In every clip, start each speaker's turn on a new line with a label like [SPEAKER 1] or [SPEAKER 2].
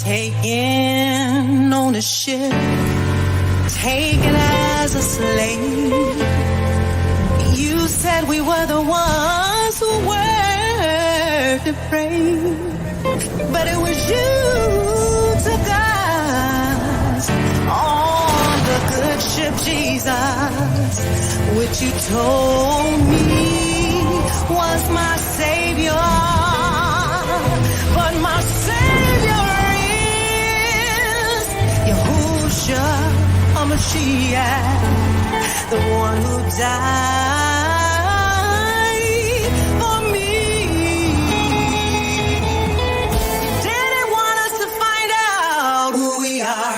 [SPEAKER 1] Taken on a ship, taken as a slave. You said we were the ones who were to brave, but it was you who took us on the good ship, Jesus, which you told me was my savior, but my savior Yahushua HaMashiach, the one who died for me. Didn't want us to find out who we are.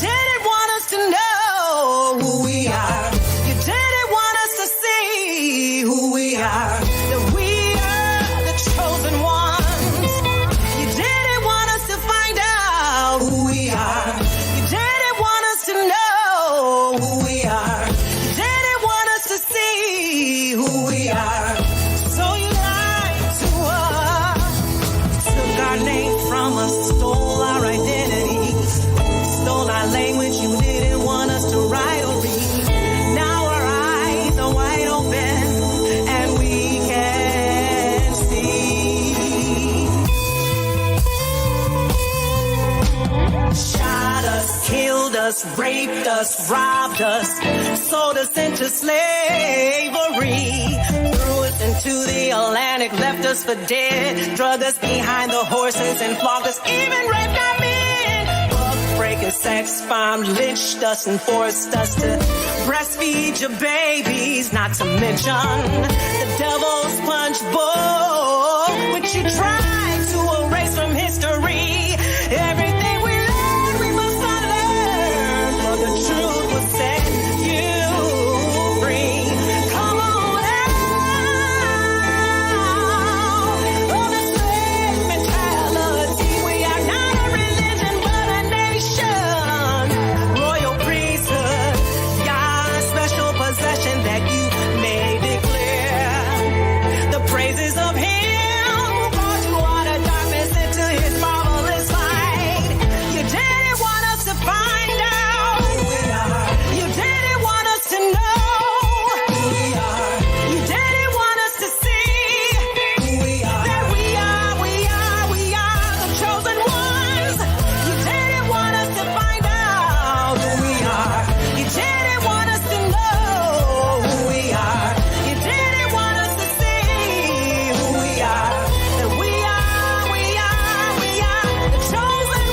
[SPEAKER 1] Didn't want us to know who we are. You didn't want us to see who we are. That we are the chosen ones. You didn't want us to find out who we are. Stole our identity, stole our language. You didn't want us to write or read. Now our eyes are wide open and we can see. Shot us, killed us, raped us, robbed us, sold us into slavery. Threw us into the Atlantic, left us for dead, drug us behind the horses and flogged us, even raped our men. Buck-breaking sex bomb, lynched us and forced us to breastfeed your babies, not to mention the devil's punch bowl, which you tried to erase from history. Everything we learned, we must unlearn, for the truth will set you free. Come on. Praises of him who brought you out of darkness into his marvelous light. You didn't want us to find out who we are. You didn't want us to know who we are. You didn't want us to see who we are. That we are the chosen ones. You didn't want us to find out who we are. You didn't want us to know who we are. You didn't want us to see that we are the chosen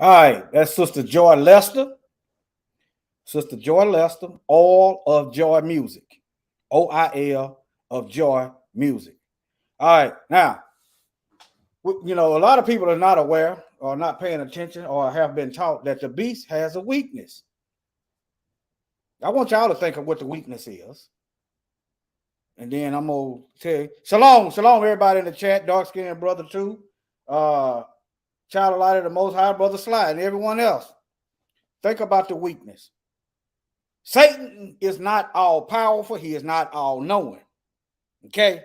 [SPEAKER 2] All right, that's Sister Joy Lester. Sister Joy Lester, Oil of Joy Music. OIL of Joy Music. All right. Now, you know, a lot of people are not aware or not paying attention or have been taught that the beast has a weakness. I want y'all to think of what the weakness is. And then I'm going to tell you. Shalom, everybody in the chat. Dark-skinned brother too. Child of light of the Most High, Brother Sly, and everyone else. Think about the weakness. Satan is not all powerful. He is not all knowing. Okay?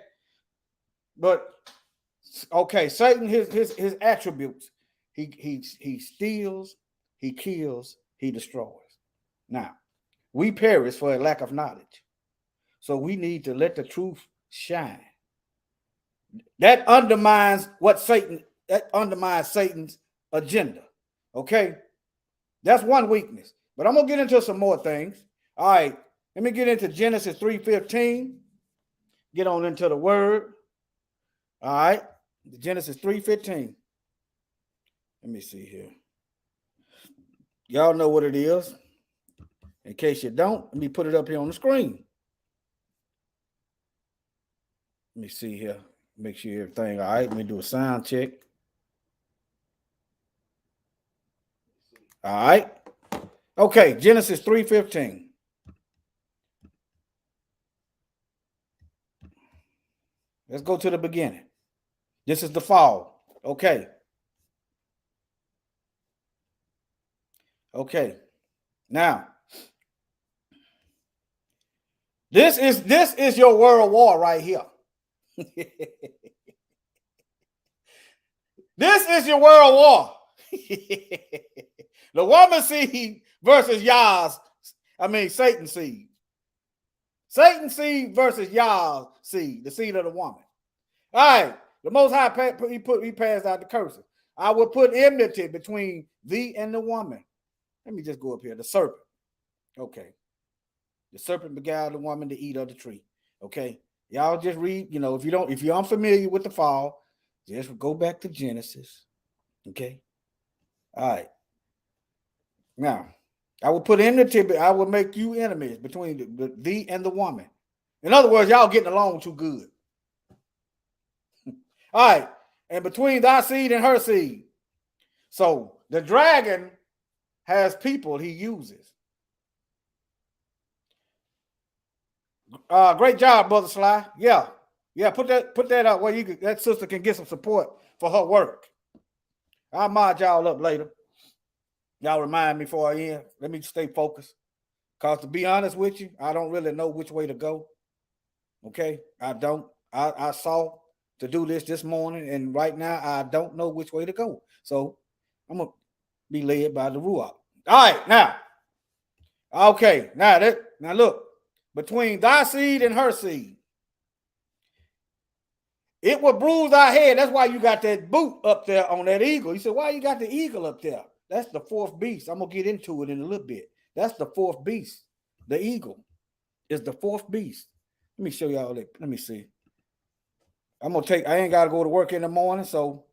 [SPEAKER 2] But okay, Satan, his attributes. He steals, he kills, he destroys. Now, we perish for a lack of knowledge. So we need to let the truth shine. That undermines Satan's agenda. Okay? That's one weakness. But I'm going to get into some more things. All right. Let me get into Genesis 3:15. Get on into the word. All right. Genesis 3:15. Let me see here. Y'all know what it is. In case you don't, let me put it up here on the screen. Let me see here. Make sure everything all right. Let me do a sound check. All right. Okay, Genesis 3:15. Let's go to the beginning. This is the fall. Okay. Okay. Now, this is your world war right here. This is your world war. The woman seed versus Satan's seed. Satan's seed versus Yah's seed, the seed of the woman. All right. The Most High, he passed out the curses. I will put enmity between thee and the woman. Let me just go up here. The serpent. Okay. The serpent beguiled the woman to eat of the tree. Okay. Y'all just read, if you're unfamiliar with the fall, just go back to Genesis. Okay. All right. Now, I will put enmity, I will make you enemies between thee and the woman. In other words, y'all getting along too good. All right. And between thy seed and her seed. So the dragon has people he uses. Great job, Brother Sly. Yeah. Put that out where that sister can get some support for her work. I'll mod y'all up later. Y'all remind me before I end. Let me stay focused. Because to be honest with you, I don't really know which way to go. Okay? I don't. I saw to do this morning, and right now I don't know which way to go. So I'm going to be led by the Ruach. All right, now. Okay, now look. Between thy seed and her seed, it will bruise our head. That's why you got that boot up there on that eagle. You said, why you got the eagle up there? That's the fourth beast. I'm going to get into it in a little bit. That's the fourth beast. The eagle is the fourth beast. Let me show y'all that. Let me see. I ain't got to go to work in the morning, so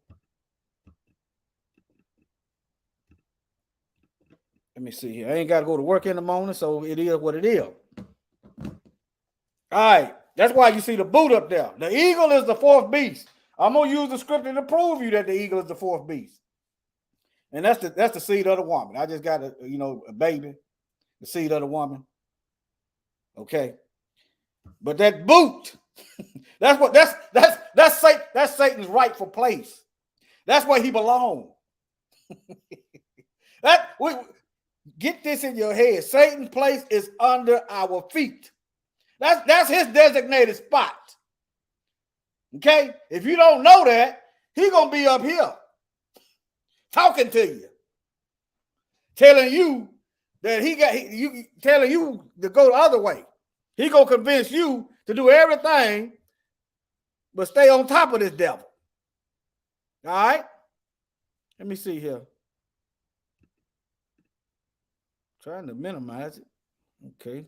[SPEAKER 2] let me see here. I ain't got to go to work in the morning, so it is what it is. All right. That's why you see the boot up there. The eagle is the fourth beast. I'm going to use the scripture to prove you that the eagle is the fourth beast. And that's the seed of the woman. I just got a baby, the seed of the woman. Okay. But that boot, that's Satan's rightful place. That's where he belongs. Get this in your head. Satan's place is under our feet. That's his designated spot. Okay? If you don't know that, he's going to be up here talking to you, telling you that telling you to go the other way. He going to convince you to do everything but stay on top of this devil. All right? Let me see here. Trying to minimize it. Okay.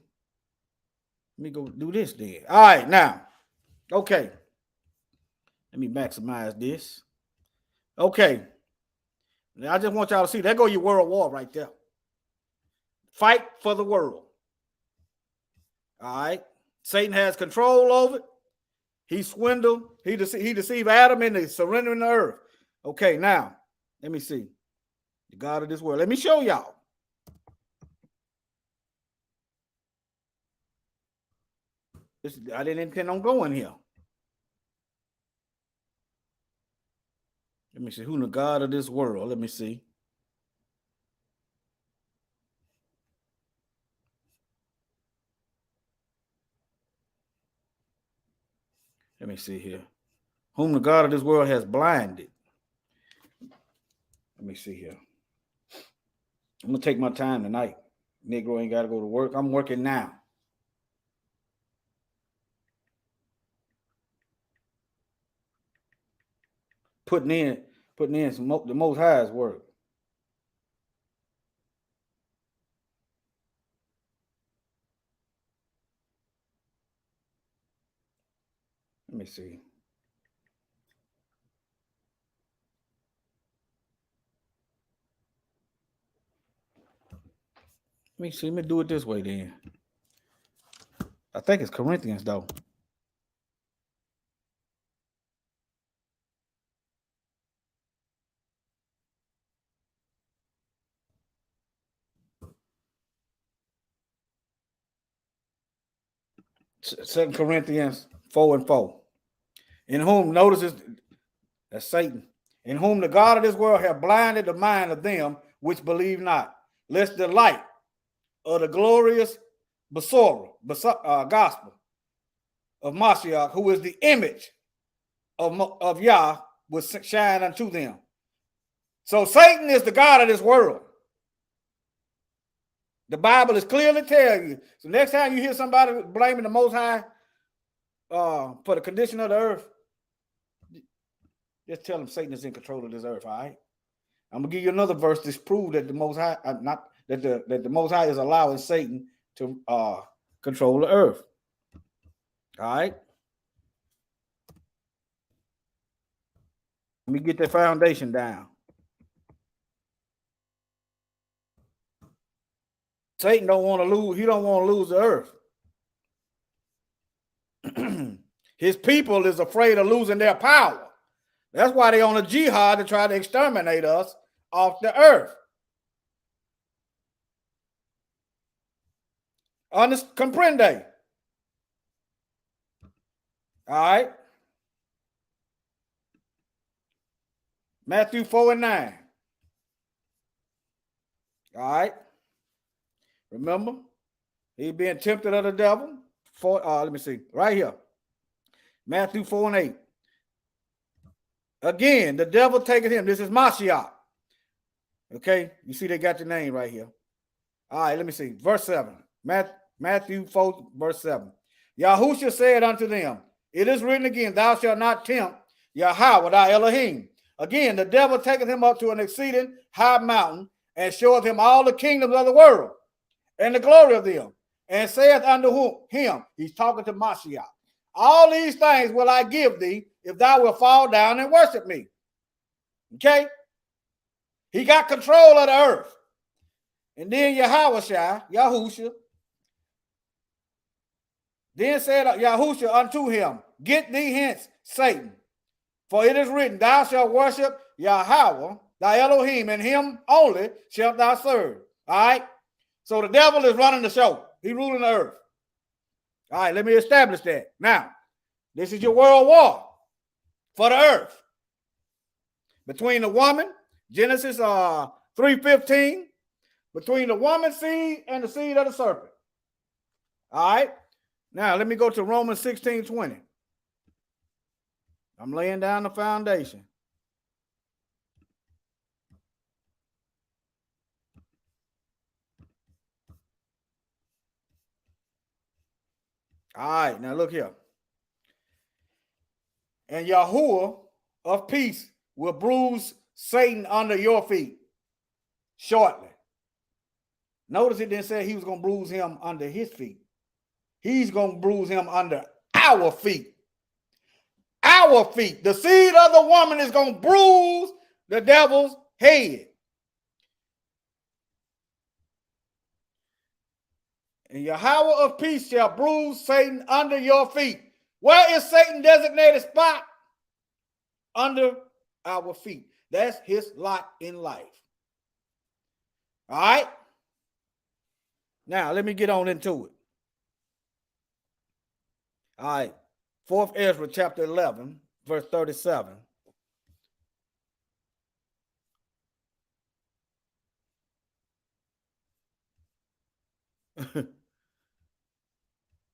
[SPEAKER 2] Let me go do this then. All right, now. Okay. Let me maximize this. Okay. Now I just want y'all to see. There go your world war right there. fight for the world. All right. Satan has control over it. He swindled. He deceived Adam into surrendering the earth. Okay, now, let me see. The God of this world. Let me show y'all. I didn't intend on going here. Let me see. Who the God of this world? Let me see. Let me see here. Whom the God of this world has blinded. Let me see here. I'm going to take my time tonight. Negro ain't got to go to work. I'm working now. Putting in the Most High's work. Let me see. Let me do it this way then. I think it's Corinthians though. Second Corinthians 4:4. In whom, notice that's Satan, in whom the God of this world hath blinded the mind of them which believe not, lest the light of the glorious gospel of Mashiach, who is the image of Yah, would shine unto them. So Satan is the God of this world. The Bible is clearly telling you. So next time you hear somebody blaming the Most High for the condition of the earth, just tell them Satan is in control of this earth. All right. I'm gonna give you another verse to prove that the Most High, that the Most High is allowing Satan to control the earth. All right. Let me get that foundation down. Satan don't want to lose. He don't want to lose the earth. His people is afraid of losing their power. That's why they're on a jihad to try to exterminate us off the earth. Comprende? All right. Matthew 4:9. All right. Remember, he being tempted of the devil. Let me see. Right here. Matthew 4:8. Again, the devil taketh him. This is Mashiach. Okay. You see they got the name right here. All right. Let me see. Verse 7. Matthew 4, verse 7. Yahushua said unto them, it is written again, thou shalt not tempt Yahweh thy Elohim. Again, the devil taketh him up to an exceeding high mountain and showeth him all the kingdoms of the world and the glory of them, and saith unto him, he's talking to Mashiach, all these things will I give thee if thou wilt fall down and worship me. Okay? He got control of the earth. And then Yahushua, then said Yahushua unto him, get thee hence, Satan, for it is written, thou shalt worship Yahweh, thy Elohim, and him only shalt thou serve. All right? So the devil is running the show. He's ruling the earth. All right, let me establish that. Now, this is your world war for the earth. Between the woman, Genesis 3:15, between the woman's seed and the seed of the serpent. All right? Now, let me go to Romans 16:20. I'm laying down the foundation. All right, now look here. And Yahuwah of peace will bruise Satan under your feet shortly. Notice it didn't say he was going to bruise him under his feet. He's going to bruise him under our feet. Our feet. The seed of the woman is going to bruise the devil's head. And Yahweh of peace shall bruise Satan under your feet. Where is Satan's designated spot? Under our feet. That's his lot in life. All right. Now, let me get on into it. All right. 4th Ezra chapter 11, verse 37.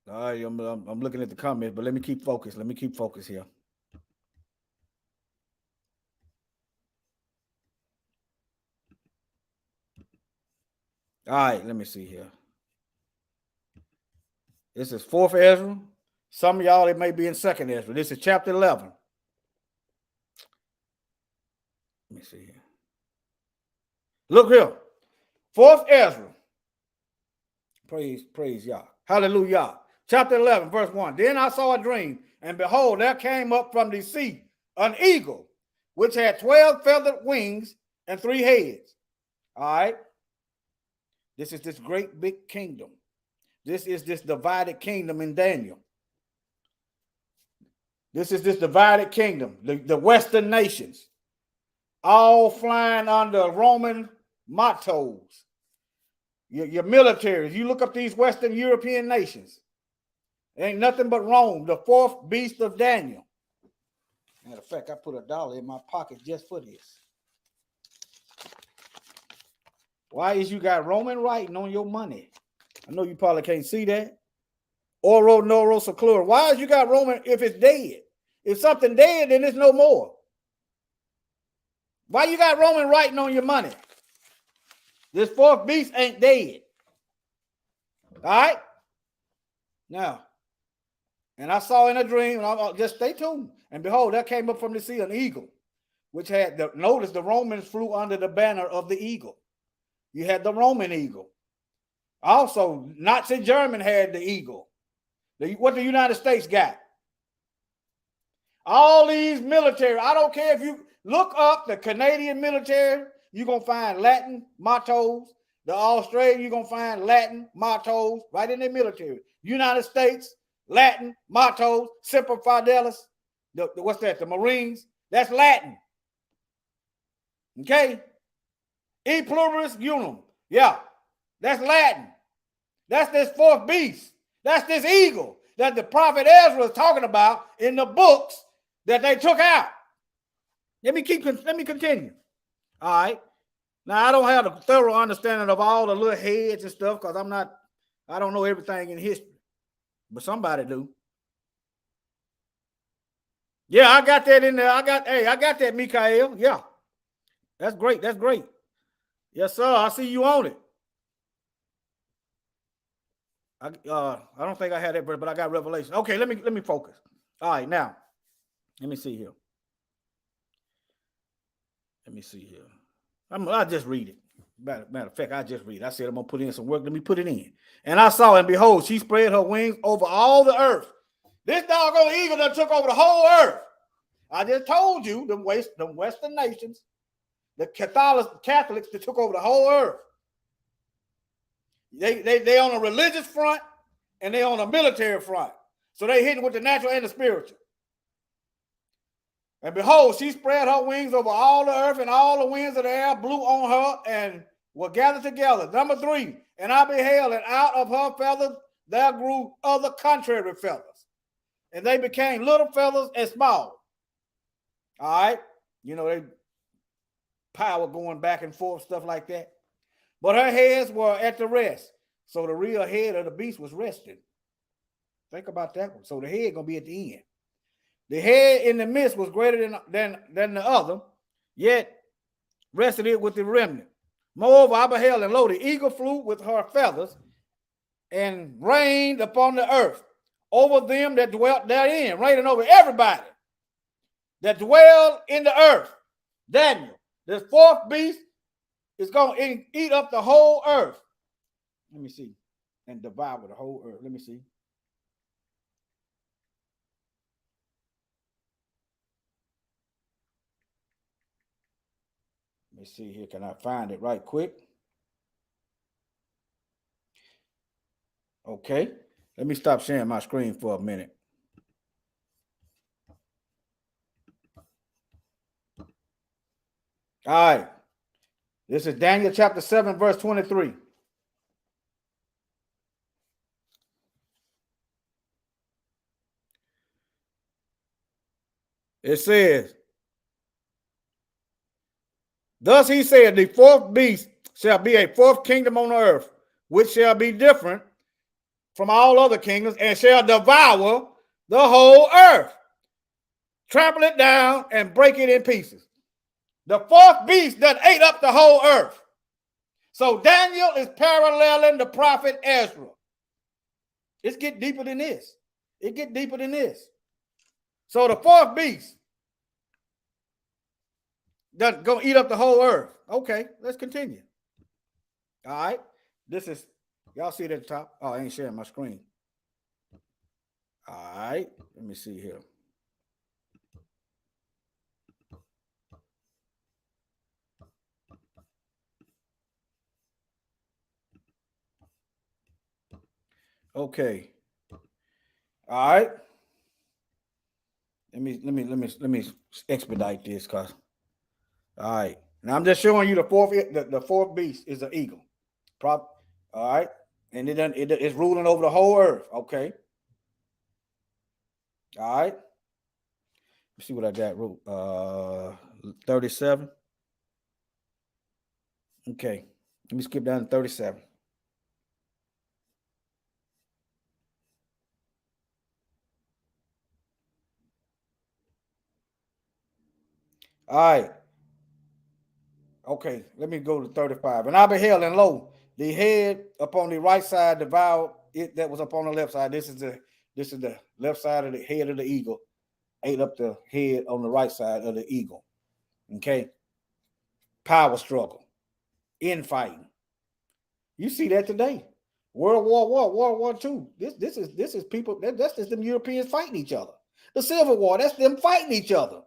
[SPEAKER 2] All right, I'm looking at the comments, but let me keep focused. Let me keep focused here. All right, let me see here. This is 4th Ezra. Some of y'all, it may be in 2nd Ezra. This is chapter 11. Let me see here. Look here. 4th Ezra. Praise Yah. Hallelujah. Chapter 11, verse 1. Then I saw a dream, and behold, there came up from the sea an eagle, which had 12 feathered wings and 3 heads. All right. This is this great big kingdom. This is this divided kingdom in Daniel. This is this divided kingdom, the Western nations, all flying under Roman mottos. Your militaries. You look up these Western European nations. Ain't nothing but Rome, the 4th beast of Daniel. Matter of fact, I put $1 in my pocket just for this. Why is you got Roman writing on your money? I know you probably can't see that. Oro, Noro, Seclura. Why is you got Roman if it's dead? If something dead, then it's no more. Why you got Roman writing on your money? This 4th beast ain't dead. All right? Now, and I saw in a dream, and I'll just stay tuned. And behold, there came up from the sea an eagle, which had, notice the Romans flew under the banner of the eagle. You had the Roman eagle. Also, Nazi German had the eagle. What the United States got? All these military, I don't care if you look up the Canadian military, you're going to find Latin mottos. The Australian, you're going to find Latin mottos right in their military. United States, Latin mottos, Semper Fidelis. What's that? The Marines. That's Latin. Okay? E pluribus unum. Yeah. That's Latin. That's this 4th beast. That's this eagle that the prophet Ezra is talking about in the books that they took out. Let me continue. All right. Now, I don't have a thorough understanding of all the little heads and stuff because I don't know everything in history. But somebody do. Yeah, I got that in there. I got that, Mikael. Yeah. That's great. That's great. Yes, sir. I see you on it. I don't think I had that, but I got Revelation. Okay, let me focus. All right, now. Let me see here. I'll just read it. Matter of fact, I just read it. I said I'm going to put in some work. Let me put it in. And I saw, and behold, she spread her wings over all the earth. This doggone eagle that took over the whole earth. I just told you, the Western nations, the Catholics that took over the whole earth. They on a religious front and they on a military front. So they hitting with the natural and the spiritual. And behold, she spread her wings over all the earth, and all the winds of the air blew on her and were gathered together. Number 3, and I beheld, and out of her feathers there grew other contrary feathers. And they became little feathers and small. All right. You know, they power going back and forth, stuff like that. But her heads were at the rest. So the real head of the beast was resting. Think about that one. So the head going to be at the end. The head in the midst was greater than the other, yet rested it with the remnant. Moreover, I beheld, and lo, the eagle flew with her feathers and reigned upon the earth over them that dwelt therein, reigning over everybody that dwelled in the earth. Daniel, this 4th beast is going to eat up the whole earth. Let me see. And devour the whole earth. Let me see. Let me see here. Can I find it right quick? Okay. Let me stop sharing my screen for a minute. All right. This is Daniel chapter 7, verse 23. It says, thus he said, the fourth beast shall be a fourth kingdom on the earth, which shall be different from all other kingdoms, and shall devour the whole earth, trample it down, and break it in pieces. The fourth beast that ate up the whole earth. So Daniel is paralleling the prophet Ezra. It's get deeper than this. It get deeper than this. So the fourth beast that's gonna eat up the whole earth. Okay, let's continue. All right. This is, y'all see it at the top? Oh, I ain't sharing my screen. All right. Let me see here. Okay. All right. Let me expedite this, cause. All right. Now I'm just showing you the fourth beast is an eagle. All right. And it's ruling over the whole earth. Okay. All right. Let's see what I got. 37. Okay. Let me skip down to 37. All right. Okay, let me go to 35. And I beheld, and lo, the head upon the right side devoured it that was upon the left side. This is the left side of the head of the eagle, ate up the head on the right side of the eagle. Okay. Power struggle, infighting. You see that today. World War II. This is people, that's just them Europeans fighting each other. The Civil War, that's them fighting each other.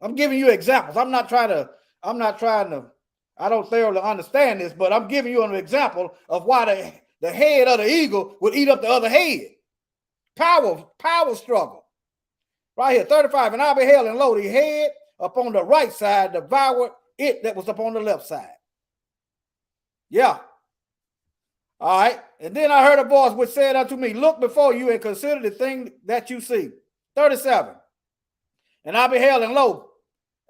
[SPEAKER 2] I'm giving you examples. I don't thoroughly understand this, but I'm giving you an example of why the head of the eagle would eat up the other head. Power struggle. Right here, 35. And I beheld, and lo, the head upon the right side devoured it that was upon the left side. Yeah. All right. And then I heard a voice which said unto me, look before you and consider the thing that you see. 37. And I beheld, and lo,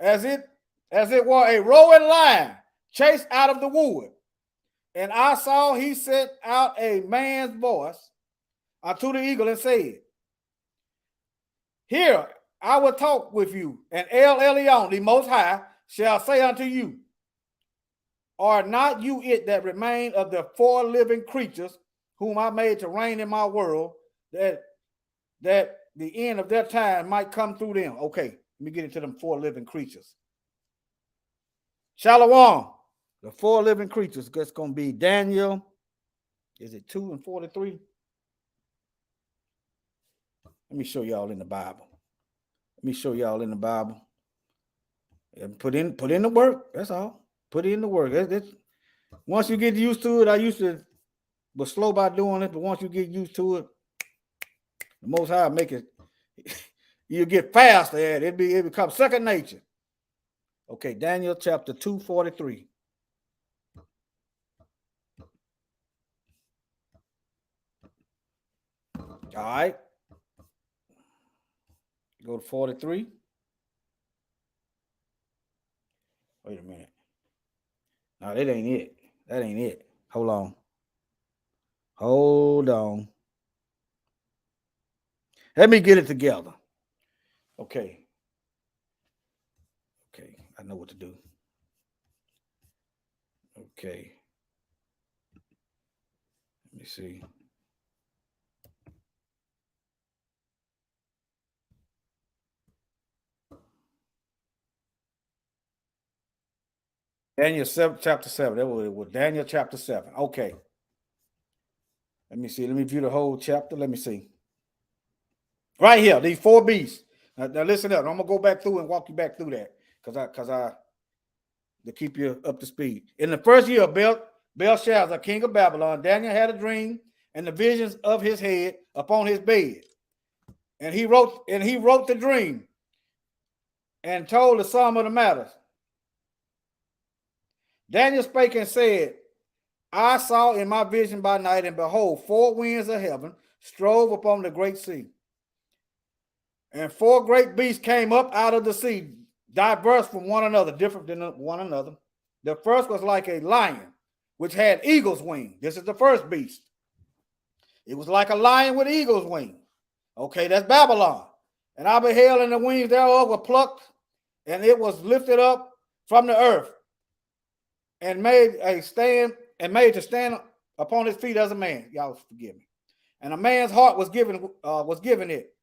[SPEAKER 2] as it were a roaring lion chased out of the wood. And I saw he sent out a man's voice unto the eagle and said, here I will talk with you, and El Elyon, the Most High, shall say unto you, are not you it that remain of the four living creatures whom I made to reign in my world, that the end of their time might come through them? Okay, let me get into them four living creatures. Shalom, the four living creatures. That's going to be Daniel. Is it 2 and 43? Let me show y'all in the Bible. And put in the work. That's all. Put in the work. Once you get used to it, I used to was slow by doing it, but once you get used to it, the Most High make it. You get faster at it. It becomes second nature. Okay, Daniel chapter 2:43. All right. Go to 43. Wait a minute. No, that ain't it. That ain't it. Hold on. Let me get it together. Okay. I know what to do. Okay. Let me see. Daniel 7, chapter 7. That was Daniel chapter 7. Okay. Let me see. Let me view the whole chapter. Let me see. Right here, these four beasts. Now listen up. I'm gonna go back through and walk you back through that because I to keep you up to speed. In the first year of Belshazzar, king of Babylon, Daniel had a dream and the visions of his head upon his bed. And he wrote the dream and told the sum of the matters. Daniel spake and said, I saw in my vision by night, and behold, 4 winds of heaven strove upon the great sea. And 4 great beasts came up out of the sea, diverse from one another, different than one another. The first was like a lion, which had eagle's wings. This is the first beast. It was like a lion with eagle's wings. Okay, that's Babylon. And I beheld, and the wings thereof were plucked, and it was lifted up from the earth, and made to stand upon his feet as a man. Y'all forgive me. And a man's heart was given it.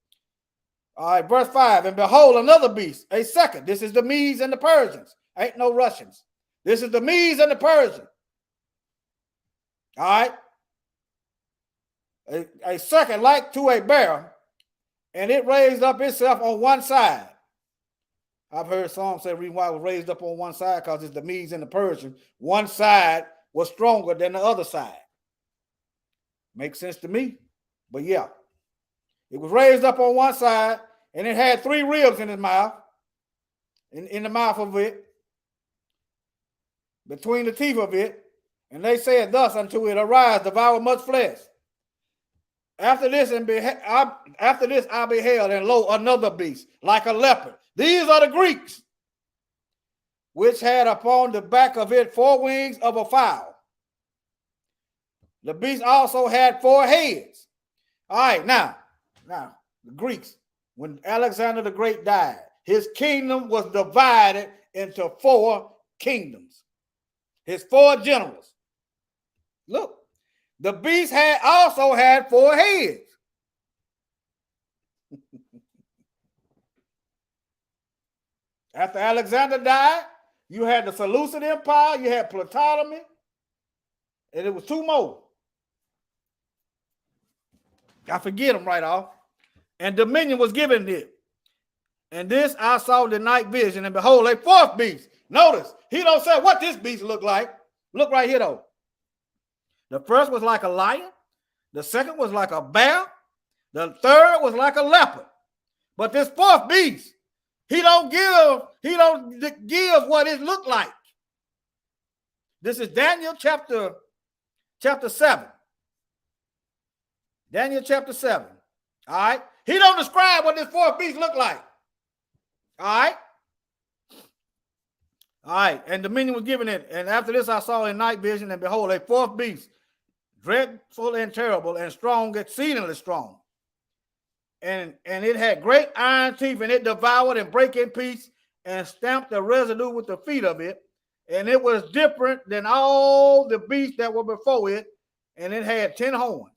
[SPEAKER 2] All right, verse 5. And behold, another beast, a second. This is the Medes and the Persians. Ain't no Russians. This is the Medes and the Persians. All right. A second like to a bear, and it raised up itself on one side. I've heard some say the reason why it was raised up on one side because it's the Medes and the Persians. One side was stronger than the other side. Makes sense to me. But yeah, it was raised up on one side, and it had 3 ribs in its mouth, in the mouth of it, between the teeth of it. And they said thus unto it, arise, devour much flesh. After this I beheld, and lo, another beast, like a leopard. These are the Greeks, which had upon the back of it 4 wings of a fowl. The beast also had 4 heads. All right, now, the Greeks, when Alexander the Great died, his kingdom was divided into 4 kingdoms. His 4 generals. Look, the beast also had 4 heads. After Alexander died, you had the Seleucid Empire, you had Ptolemy, and it was 2 more. I forget them right off. And dominion was given it. And this I saw the night vision, and behold, a 4th beast. Notice, he don't say what this beast looked like. Look right here, though. The first was like a lion. The second was like a bear. The third was like a leopard. But this 4th beast, he don't give what it looked like. This is Daniel chapter 7. Daniel chapter 7. All right. He don't describe what this 4th beast looked like. All right. All right. And dominion was given it. And after this I saw in night vision, and behold, a 4th beast, dreadful and terrible and strong, exceedingly strong. And it had great iron teeth, and it devoured and brake in pieces and stamped the residue with the feet of it. And it was different than all the beasts that were before it, and it had 10 horns.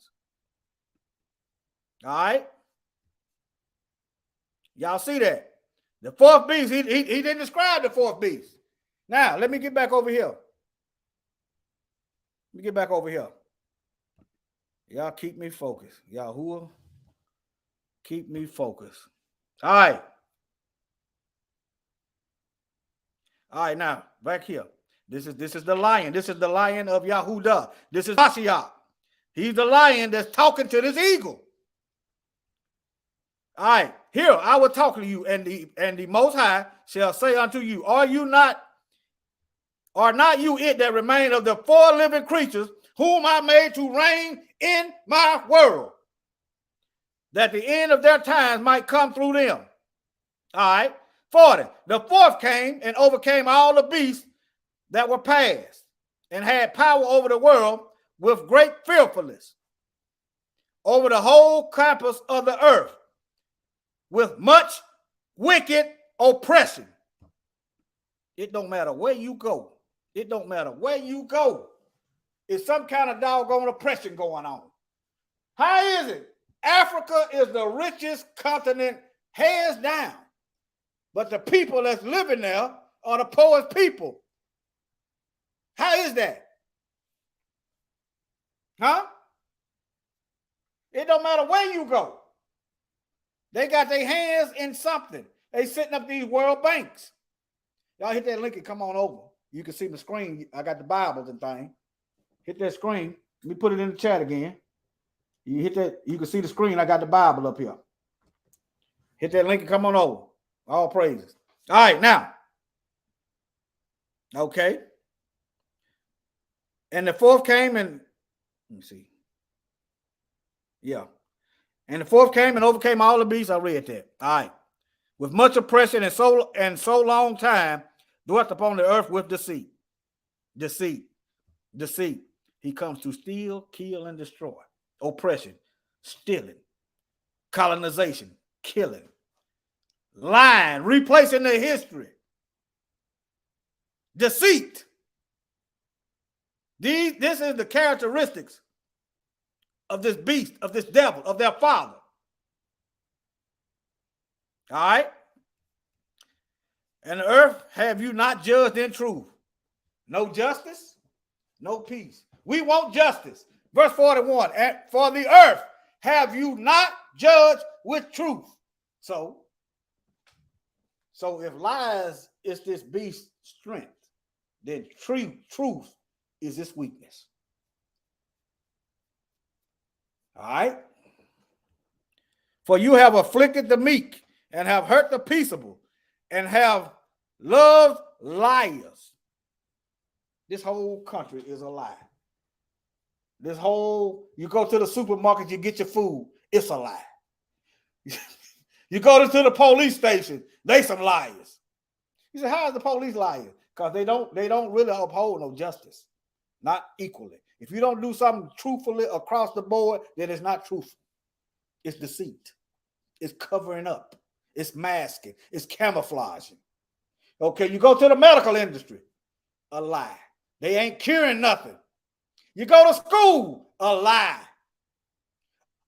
[SPEAKER 2] All right. Y'all see that? The 4th beast, he didn't describe the 4th beast. Now, let me get back over here. Y'all keep me focused. Yahuwah, keep me focused. All right. All right, now, back here. This is the lion. This is the lion of Yahudah. This is Mashiach. He's the lion that's talking to this eagle. All right, here I will talk to you, and the Most High shall say unto you, are not you it that remain of the 4 living creatures whom I made to reign in my world, that the end of their times might come through them? All right, 40. The 4th came and overcame all the beasts that were past, and had power over the world with great fearfulness, over the whole campus of the earth, with much wicked oppression. It don't matter where you go. It don't matter where you go. It's some kind of doggone oppression going on. How is it? Africa is the richest continent, hands down. But the people that's living there are the poorest people. How is that? Huh? It don't matter where you go. They got their hands in something. They setting up these world banks. Y'all hit that link and come on over. You can see the screen. I got the Bibles and things. hit that screen. Let me put it in the chat again. You hit that, you can see the screen. I got the Bible up here. Hit that link and come on over. All praises. All right, now. Okay. And the fourth came and let me see. Yeah. And the fourth came and overcame all the beasts. I read that. All right. With much oppression and so long time, dwelt upon the earth with deceit. Deceit. Deceit. He comes to steal, kill, and destroy. Oppression, stealing, colonization, killing, lying, replacing the history, deceit. This is the characteristics of this beast, of this devil, of their father. All right? And the earth have you not judged in truth? No justice, no peace. We want justice. Verse 41, and for the earth have you not judged with truth? So if lies is this beast's strength, then truth is its weakness. All right? For you have afflicted the meek and have hurt the peaceable and have loved liars. This whole country is a lie. You go to the supermarket, you get your food, it's a lie. You go to the police station, they some liars. You say, how is the police liars? Because they don't really uphold no justice, not equally. If you don't do something truthfully across the board, then it's not truthful. It's deceit. It's covering up. It's masking. It's camouflaging. Okay, you go to the medical industry, a lie. They ain't curing nothing. You go to school, a lie.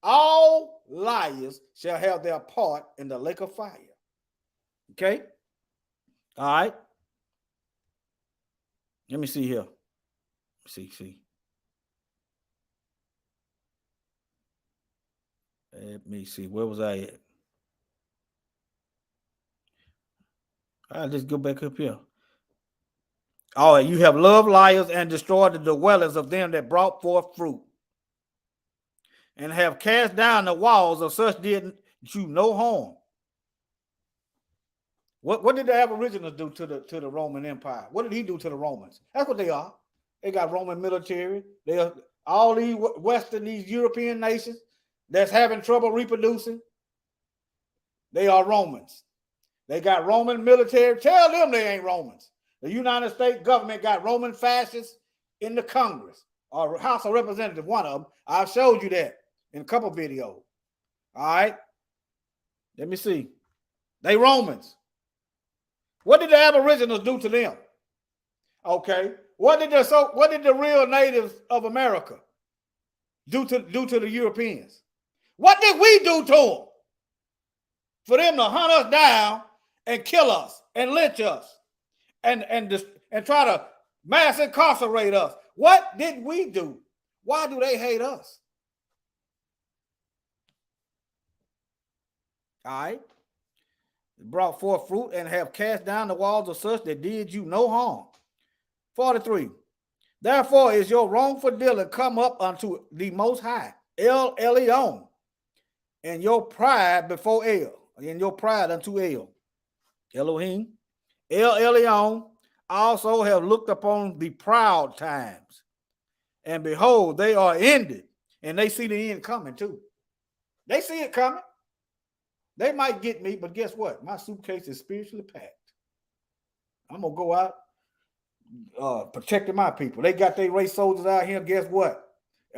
[SPEAKER 2] All liars shall have their part in the lake of fire. Okay? All right. Let me see here. See. Let me see. Where was I at? I'll just go back up here. All right, you have loved liars and destroyed the dwellings of them that brought forth fruit, and have cast down the walls of such did you no harm. What did the Aboriginals do to the Roman Empire? What did he do to the Romans? That's what they are. They got Roman military. They are all these these European nations that's having trouble reproducing. They are Romans. They got Roman military. Tell them they ain't Romans. The United States government got Roman fascists in the Congress or House of Representatives, one of them. I've showed you that in a couple videos. All right. Let me see. They Romans. What did the Aboriginals do to them? Okay. What did the real natives of America do to the Europeans? What did we do to them? For them to hunt us down and kill us and lynch us and try to mass incarcerate us. What did we do? Why do they hate us? All right. Brought forth fruit and have cast down the walls of such that did you no harm. 43. Therefore is your wrongful dealing come up unto the Most High, El Elyon, and your pride before El, and your pride unto El. Elohim, El Elyon also have looked upon the proud times, and behold, they are ended, and they see the end coming too. They see it coming. They might get me, but guess what? My suitcase is spiritually packed. I'm gonna go out protecting my people. They got their race soldiers out here. Guess what?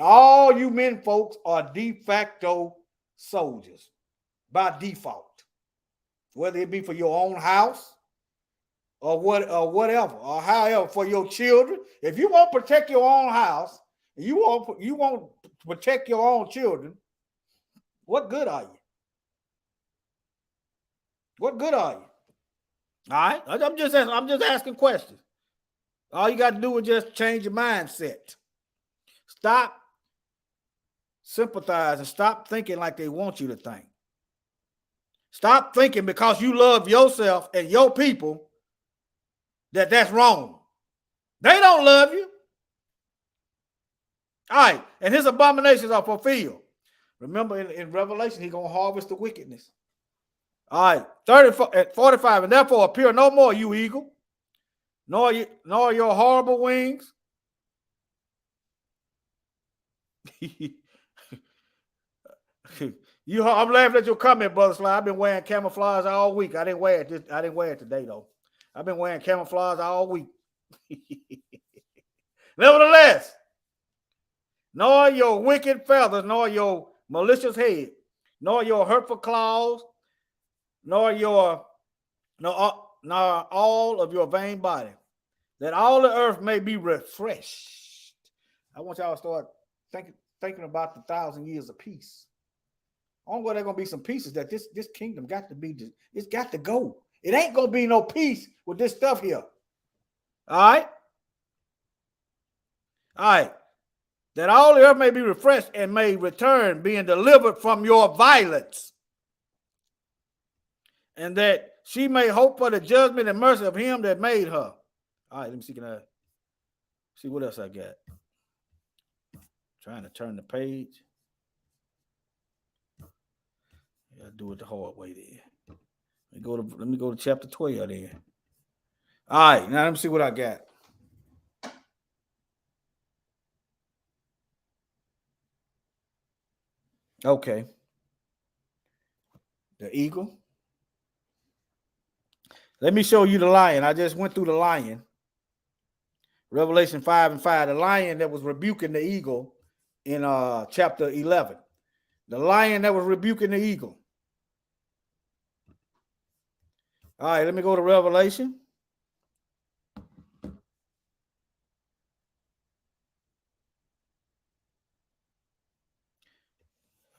[SPEAKER 2] All you men folks are de facto soldiers by default, whether it be for your own house or whatever, or however, for your children. If you won't protect your own house, and you won't protect your own children, what good are you? What good are you? All right, I'm just asking questions. All you got to do is just change your mindset. Stop sympathizing. Stop thinking like they want you to think. Stop thinking because you love yourself and your people that's wrong. They don't love you. All right, and his abominations are fulfilled. Remember in Revelation, he's going to harvest the wickedness. All right, 45, and therefore appear no more, you eagle, nor your horrible wings. I'm laughing at your comment, Brother Sly. I've been wearing camouflage all week. I didn't wear it today, though. I've been wearing camouflage all week. Nevertheless, nor your wicked feathers, nor your malicious head, nor your hurtful claws, nor all of your vain body, that all the earth may be refreshed. I want y'all to start thinking about the 1,000 years of peace. Only way there's gonna be some pieces that this kingdom got to be. It's got to go. It ain't gonna be no peace with this stuff here. All right. All right. That all the earth may be refreshed and may return, being delivered from your violence, and that she may hope for the judgment and mercy of him that made her. All right, let me see. Can I see what else I got? Trying to turn the page. I do it the hard way there. Let me go to chapter 12 then. All right, now let me see what I got. Okay. The eagle. Let me show you the lion. I just went through the lion. Revelation 5:5. The lion that was rebuking the eagle in chapter 11. The lion that was rebuking the eagle. All right, let me go to Revelation.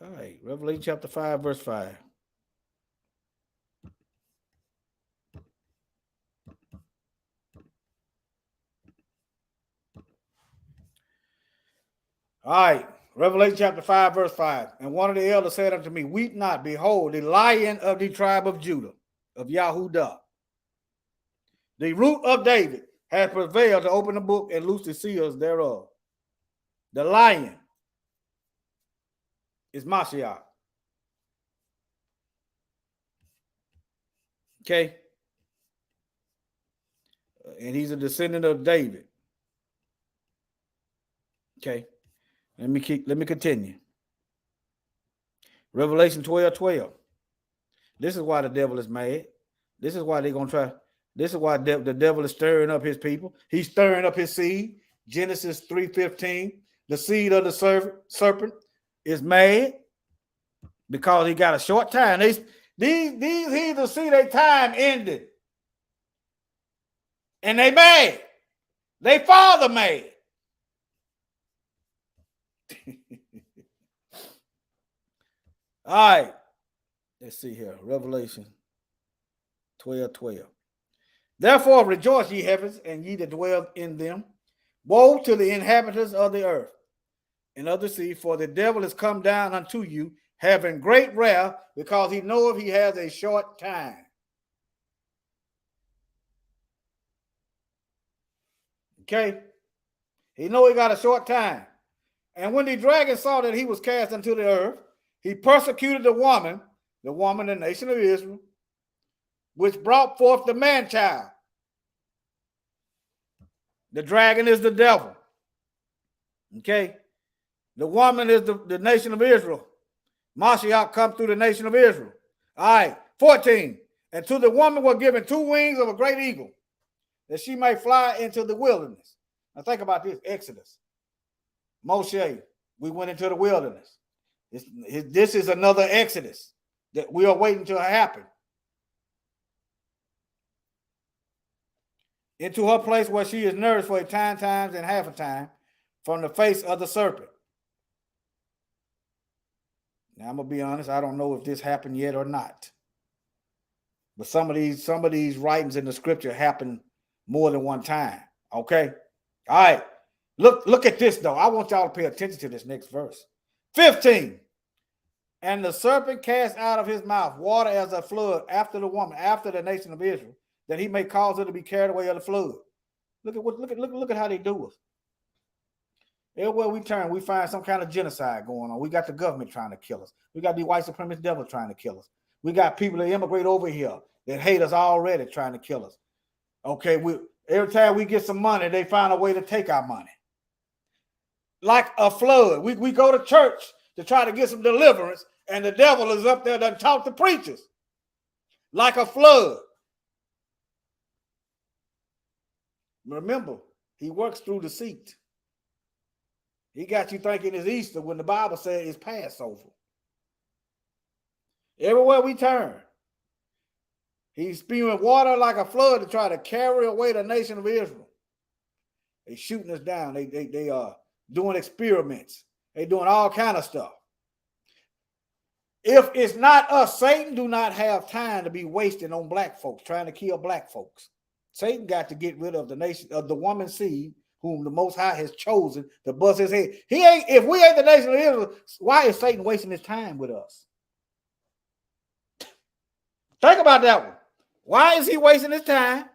[SPEAKER 2] All right, Revelation chapter 5, verse 5. All right, Revelation chapter 5, verse 5. And one of the elders said unto me, weep not, behold, the lion of the tribe of Judah, of Yahudah, the root of David, has prevailed to open the book and loose the seals thereof. The lion is Mashiach. Okay. And he's a descendant of David. Okay. Let me continue. Revelation 12:12. This is why the devil is mad. This is why they're going to try. This is why the devil is stirring up his people. He's stirring up his seed. Genesis 3:15. The seed of the serpent is mad because he got a short time. These heathens see their time ended. And they mad. They father mad. All right. Let's see here. Revelation 12:12. Therefore rejoice, ye heavens, and ye that dwell in them. Woe to the inhabitants of the earth and of the sea, for the devil is come down unto you, having great wrath, because he knoweth he has a short time. Okay? He know he got a short time. And when the dragon saw that he was cast into the earth, he persecuted the woman, the nation of Israel, which brought forth the man-child. The dragon is the devil. Okay? The woman is the nation of Israel. Mashiach come through the nation of Israel. All right, 14. And to the woman were given 2 wings of a great eagle, that she may fly into the wilderness. Now think about this, Exodus. Moshe, we went into the wilderness. This is another Exodus that we are waiting to happen. Into her place where she is nourished for a time, times, and half a time from the face of the serpent. Now I'm gonna be honest, I don't know if this happened yet or not. But some of these writings in the scripture happen more than one time. Okay. All right. Look at this though. I want y'all to pay attention to this next verse. 15. And the serpent cast out of his mouth water as a flood after the woman, after the nation of Israel, that he may cause her to be carried away of the flood. Look at how they do it. Everywhere we turn, we find some kind of genocide going on. We got the government trying to kill us. We got the white supremacist devil trying to kill us. We got people that immigrate over here that hate us already trying to kill us. Okay, every time we get some money, they find a way to take our money. Like a flood. We go to church to try to get some deliverance, and the devil is up there to talk to preachers. Like a flood. Remember, he works through deceit. He got you thinking it's Easter when the Bible says it's Passover. Everywhere we turn, he's spewing water like a flood to try to carry away the nation of Israel. They shooting us down. They are doing experiments. They doing all kind of stuff. If it's not us, Satan do not have time to be wasting on black folks, trying to kill black folks. Satan got to get rid of the nation of the woman seed, whom the Most High has chosen to bust his head. He ain't. If we ain't the nation of Israel, why is Satan wasting his time with us? Think about that one. Why is he wasting his time?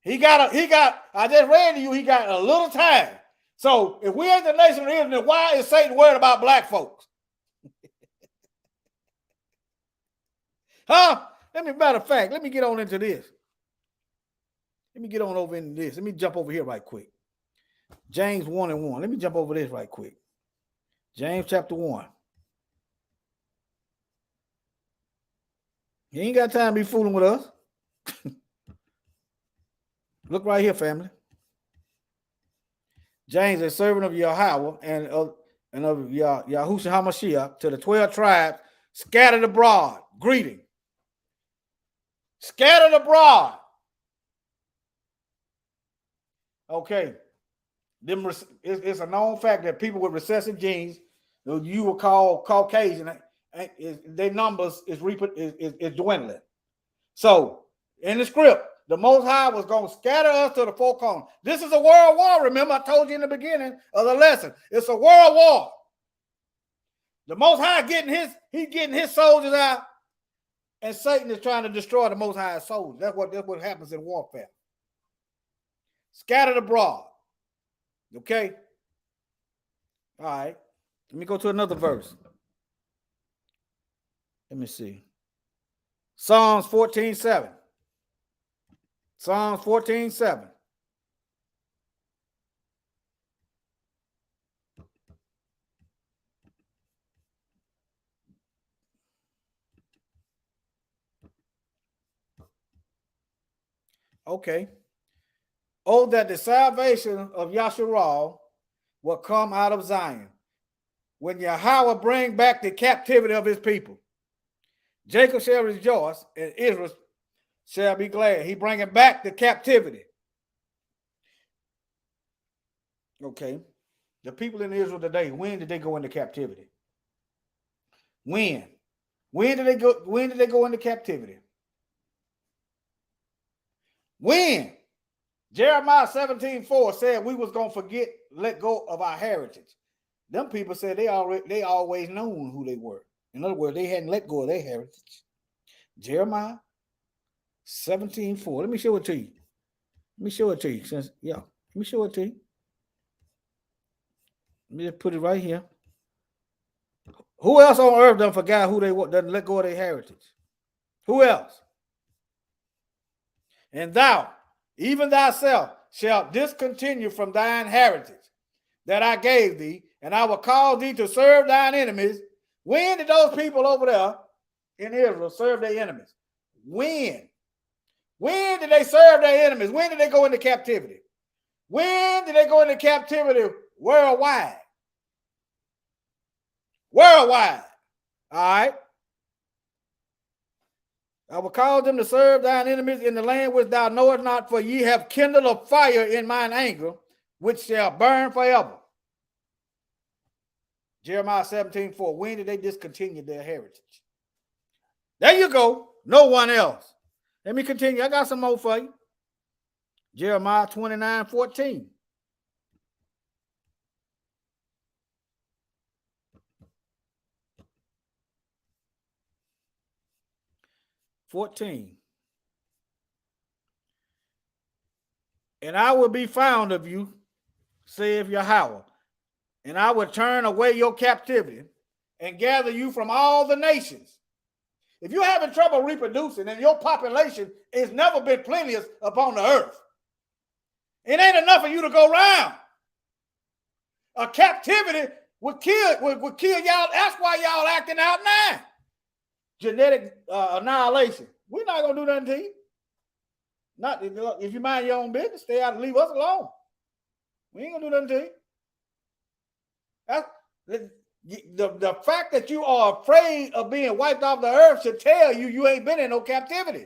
[SPEAKER 2] I just read to you, he got a little time. So if we ain't the nation of Israel, then why is Satan worried about black folks? Huh? Matter of fact, let me get on into this. Let me get on over into this. Let me jump over here right quick. James 1:1. Let me jump over this right quick. James chapter 1. You ain't got time to be fooling with us. Look right here, family. James, a servant of Yahweh and of Yahushua HaMashiach, to the 12 tribes scattered abroad. Greeting. Scattered abroad. Okay. It's a known fact that people with recessive genes, you will call Caucasian, their numbers is dwindling. So in the script, the Most High was going to scatter us to the four corners. This is a world war. Remember, I told you in the beginning of the lesson. It's a world war. The Most High he's getting his soldiers out, and Satan is trying to destroy the Most High's soldiers. That's what happens in warfare. Scattered abroad. Okay? All right. Let me go to another verse. Let me see. Psalms 14:7. Psalms 14:7. Okay. Oh, that the salvation of Yasharal will come out of Zion, when Yahweh bring back the captivity of his people. Jacob shall rejoice, and Israel shall be glad. He bringing back the captivity. Okay. The people in Israel today, when did they go into captivity? When? When did they go into captivity? When? Jeremiah 17:4 said we was going to let go of our heritage. Them people said they always known who they were. In other words, they hadn't let go of their heritage. Jeremiah 17:4. Let me show it to you. Let me show it to you. Let me show it to you. Let me just put it right here. Who else on earth done forgot who they doesn't let go of their heritage? Who else? And thou, even thyself, shalt discontinue from thine heritage that I gave thee, and I will cause thee to serve thine enemies. When did those people over there in Israel serve their enemies? When? When did they serve their enemies? When did they go into captivity? When did they go into captivity worldwide? Worldwide. All right. I will cause them to serve thine enemies in the land which thou knowest not, for ye have kindled a fire in mine anger, which shall burn forever. Jeremiah 17:4. When did they discontinue their heritage? There you go. No one else. Let me continue. I got some more for you. Jeremiah 29:14. And I will be found of you, saith Yahweh, and I will turn away your captivity and gather you from all the nations. If you're having trouble reproducing and your population has never been plenteous upon the earth, it ain't enough for you to go around. A captivity would kill y'all. That's why y'all acting out now. Genetic annihilation. We're not gonna do nothing to you. Not if you mind your own business, stay out and leave us alone. We ain't gonna do nothing to you. The fact that you are afraid of being wiped off the earth should tell you ain't been in no captivity.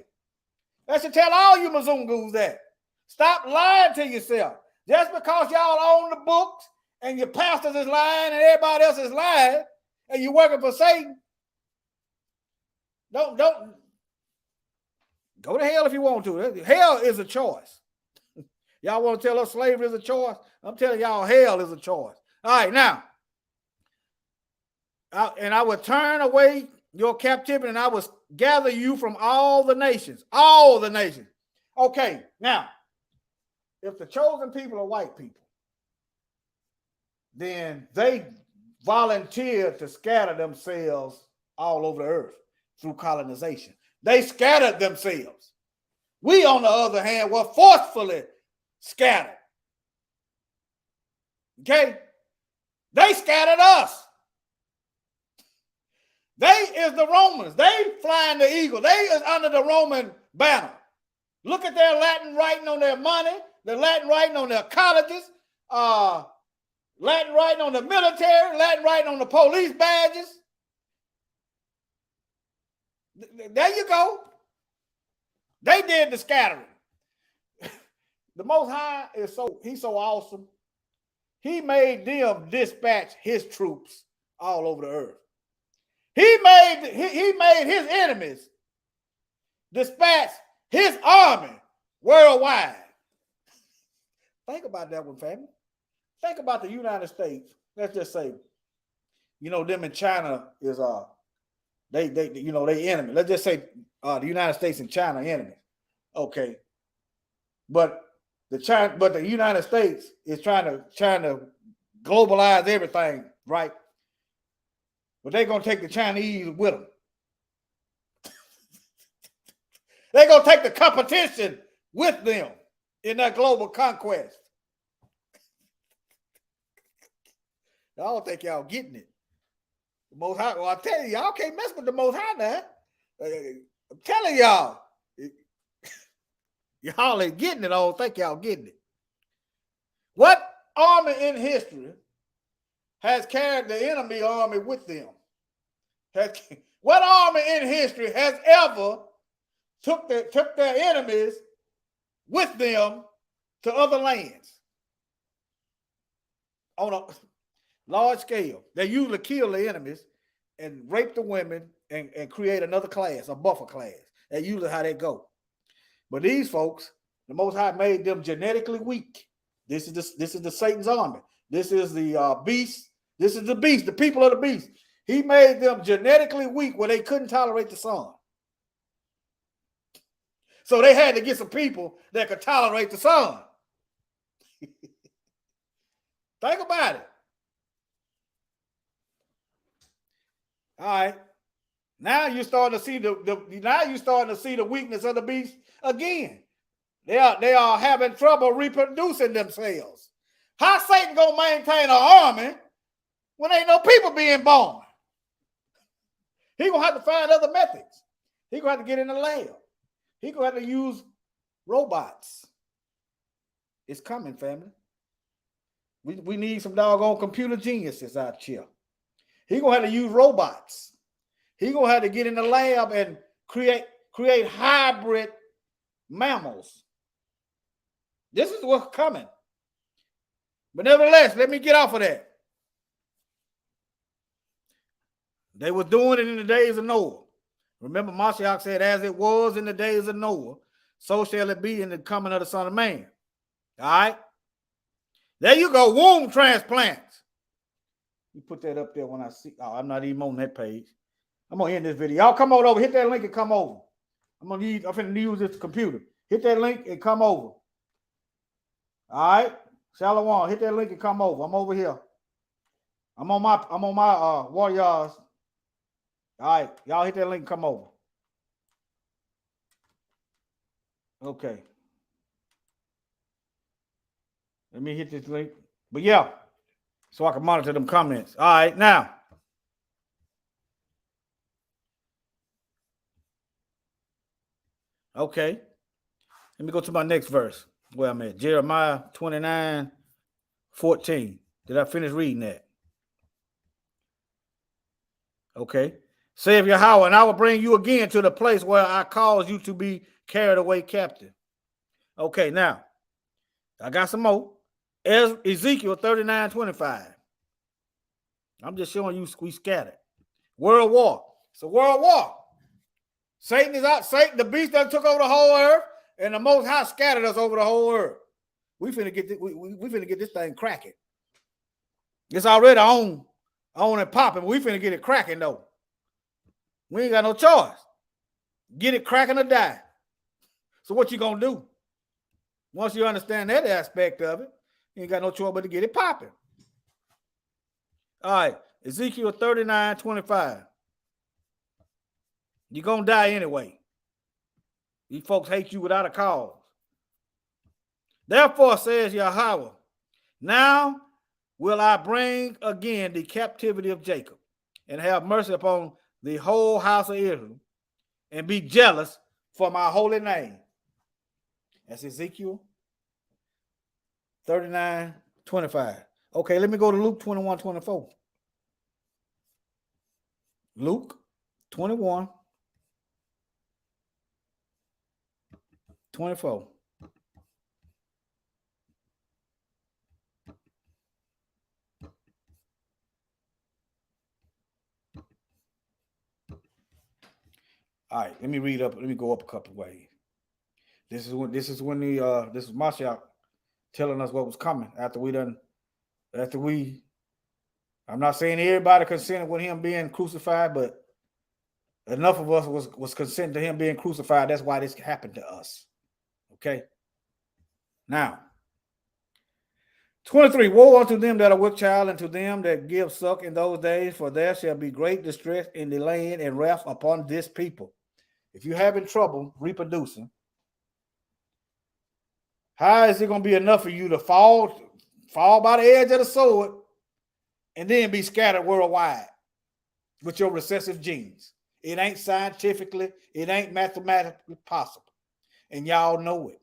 [SPEAKER 2] That should tell all you Mzungus that. Stop lying to yourself. Just because y'all own the books and your pastors is lying and everybody else is lying and you're working for Satan, don't go to hell if you want to. Hell is a choice. Y'all want to tell us slavery is a choice? I'm telling y'all hell is a choice. All right, now. And I will turn away your captivity and I will gather you from all the nations. All the nations. Okay, now, if the chosen people are white people, then they volunteered to scatter themselves all over the earth through colonization. They scattered themselves. We, on the other hand, were forcefully scattered. Okay? They scattered us. They is the Romans. They flying the eagle. They is under the Roman banner. Look at their Latin writing on their money, the Latin writing on their colleges, Latin writing on the military, Latin writing on the police badges. There you go. They did the scattering. The Most High he's so awesome. He made them dispatch his troops all over the earth. He made his enemies dispatch his army worldwide. Think about that one, family. Think about the United States. Let's just say, them in China is they enemy. Let's just say the United States and China enemy. Okay, but the United States is trying to globalize everything, right? But they're going to take the Chinese with them. They're going to take the competition with them in that global conquest. I don't think y'all getting it. The Most High, well, I tell you, y'all can't mess with the Most High now. I'm telling y'all. Y'all ain't getting it. I don't think y'all getting it. What army in history has carried the enemy army with them? What army in history has ever took their enemies with them to other lands on a large scale? They usually kill the enemies and rape the women and create another class, a buffer class. That's usually how they go. But these folks, the Most High made them genetically weak. This is the Satan's army. This is the beast. This is the beast, the people of the beast. He made them genetically weak where they couldn't tolerate the sun. So they had to get some people that could tolerate the sun. Think about it. All right. Now you're starting to see the weakness of the beast again. They are having trouble reproducing themselves. How Satan gonna maintain an army when ain't no people being born? He gonna have to find other methods. He gonna have to get in the lab. He gonna have to use robots. It's coming, family. We need some doggone computer geniuses out here. He gonna have to use robots. He gonna have to get in the lab and create hybrid mammals. This is what's coming. But nevertheless, let me get off of that. They were doing it in the days of Noah. Remember, Mashiach said, as it was in the days of Noah, so shall it be in the coming of the Son of Man. All right? There you go, womb transplants. You put that up there when I see. Oh, I'm not even on that page. I'm going to end this video. Y'all come on over. Hit that link and come over. I'm going to use this computer. Hit that link and come over. All right? Shalom, hit that link and come over. I'm over here. I'm on my Warriors. All right, y'all hit that link and come over. Okay. Let me hit this link. But yeah, so I can monitor them comments. All right, now. Okay. Let me go to my next verse where I'm at. Jeremiah 29:14. Did I finish reading that? Okay. Saith Yahweh, and I will bring you again to the place where I caused you to be carried away captive. Okay, now, I got some more. Ezekiel 39:25. I'm just showing you we scattered. World war. It's a world war. Satan is out. Satan, the beast that took over the whole earth, and the Most High scattered us over the whole earth. We finna get this, we finna get this thing cracking. It's already on and popping. We finna get it cracking though. We ain't got no choice. Get it cracking or die. So what you gonna do? Once you understand that aspect of it, you ain't got no choice but to get it popping. All right, Ezekiel 39:25. You're gonna die anyway. These folks hate you without a cause. Therefore, says Yahweh, now will I bring again the captivity of Jacob and have mercy upon the whole house of Israel and be jealous for my holy name. That's Ezekiel 39:25. Okay, let me go to Luke 21:24. Luke 21:24. All right, let me read up. Let me go up a couple ways. This is when this is Mashiach telling us what was coming after I'm not saying everybody consented with him being crucified, but enough of us was consenting to him being crucified. That's why this happened to us. Okay. Now, 23, woe unto them that are with child, and to them that give suck in those days, for there shall be great distress in the land and wrath upon this people. If you're having trouble reproducing, how is it going to be enough for you to fall by the edge of the sword and then be scattered worldwide with your recessive genes? It ain't scientifically, it ain't mathematically possible. And y'all know it.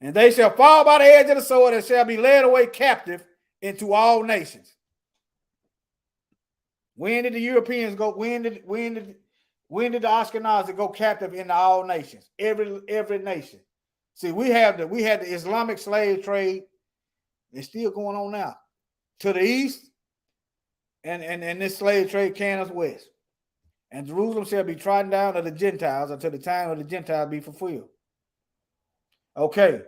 [SPEAKER 2] And they shall fall by the edge of the sword and shall be led away captive into all nations. When did the Europeans go? When did the Ashkenazi go captive into all nations? Every nation. See, we had the Islamic slave trade. It's still going on now. To the east, and this slave trade can us west. And Jerusalem shall be trodden down of the Gentiles until the time of the Gentiles be fulfilled. Okay.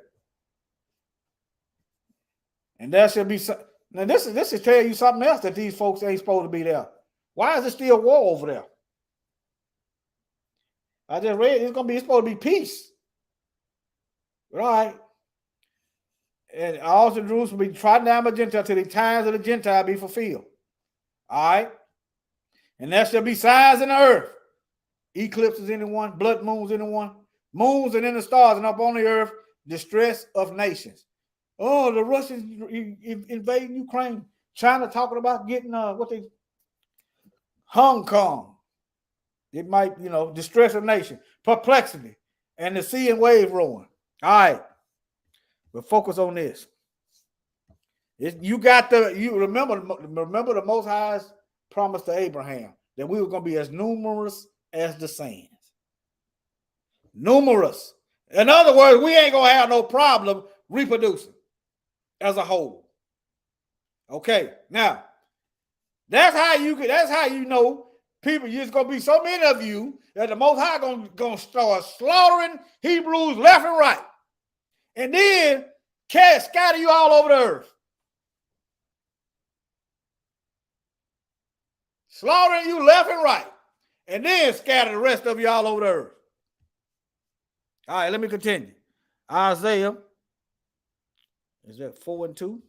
[SPEAKER 2] And there shall be now this is tell you something else that these folks ain't supposed to be there. Why is it still war over there? I just read it's supposed to be peace. All right. And also Jerusalem will be trodden down by Gentiles till the times of the Gentile be fulfilled. All right. And there shall be signs in the earth. Eclipses in the one, blood moons in the one, moons and in the stars, and up on the earth, distress of nations. Oh, the Russians invading Ukraine. China talking about getting Hong Kong. It might, distress of nation, perplexity, and the sea and wave roaring. All right. But focus on this. You remember the Most High's promise to Abraham that we were going to be as numerous as the sands. Numerous. In other words, we ain't going to have no problem reproducing as a whole. Okay. Now, that's how you know people, there's going to be so many of you that the Most High going to start slaughtering Hebrews left and right. And then scatter you all over the earth. Slaughtering you left and right. And then scatter the rest of you all over the earth. All right, let me continue. Isaiah Is that 4-2?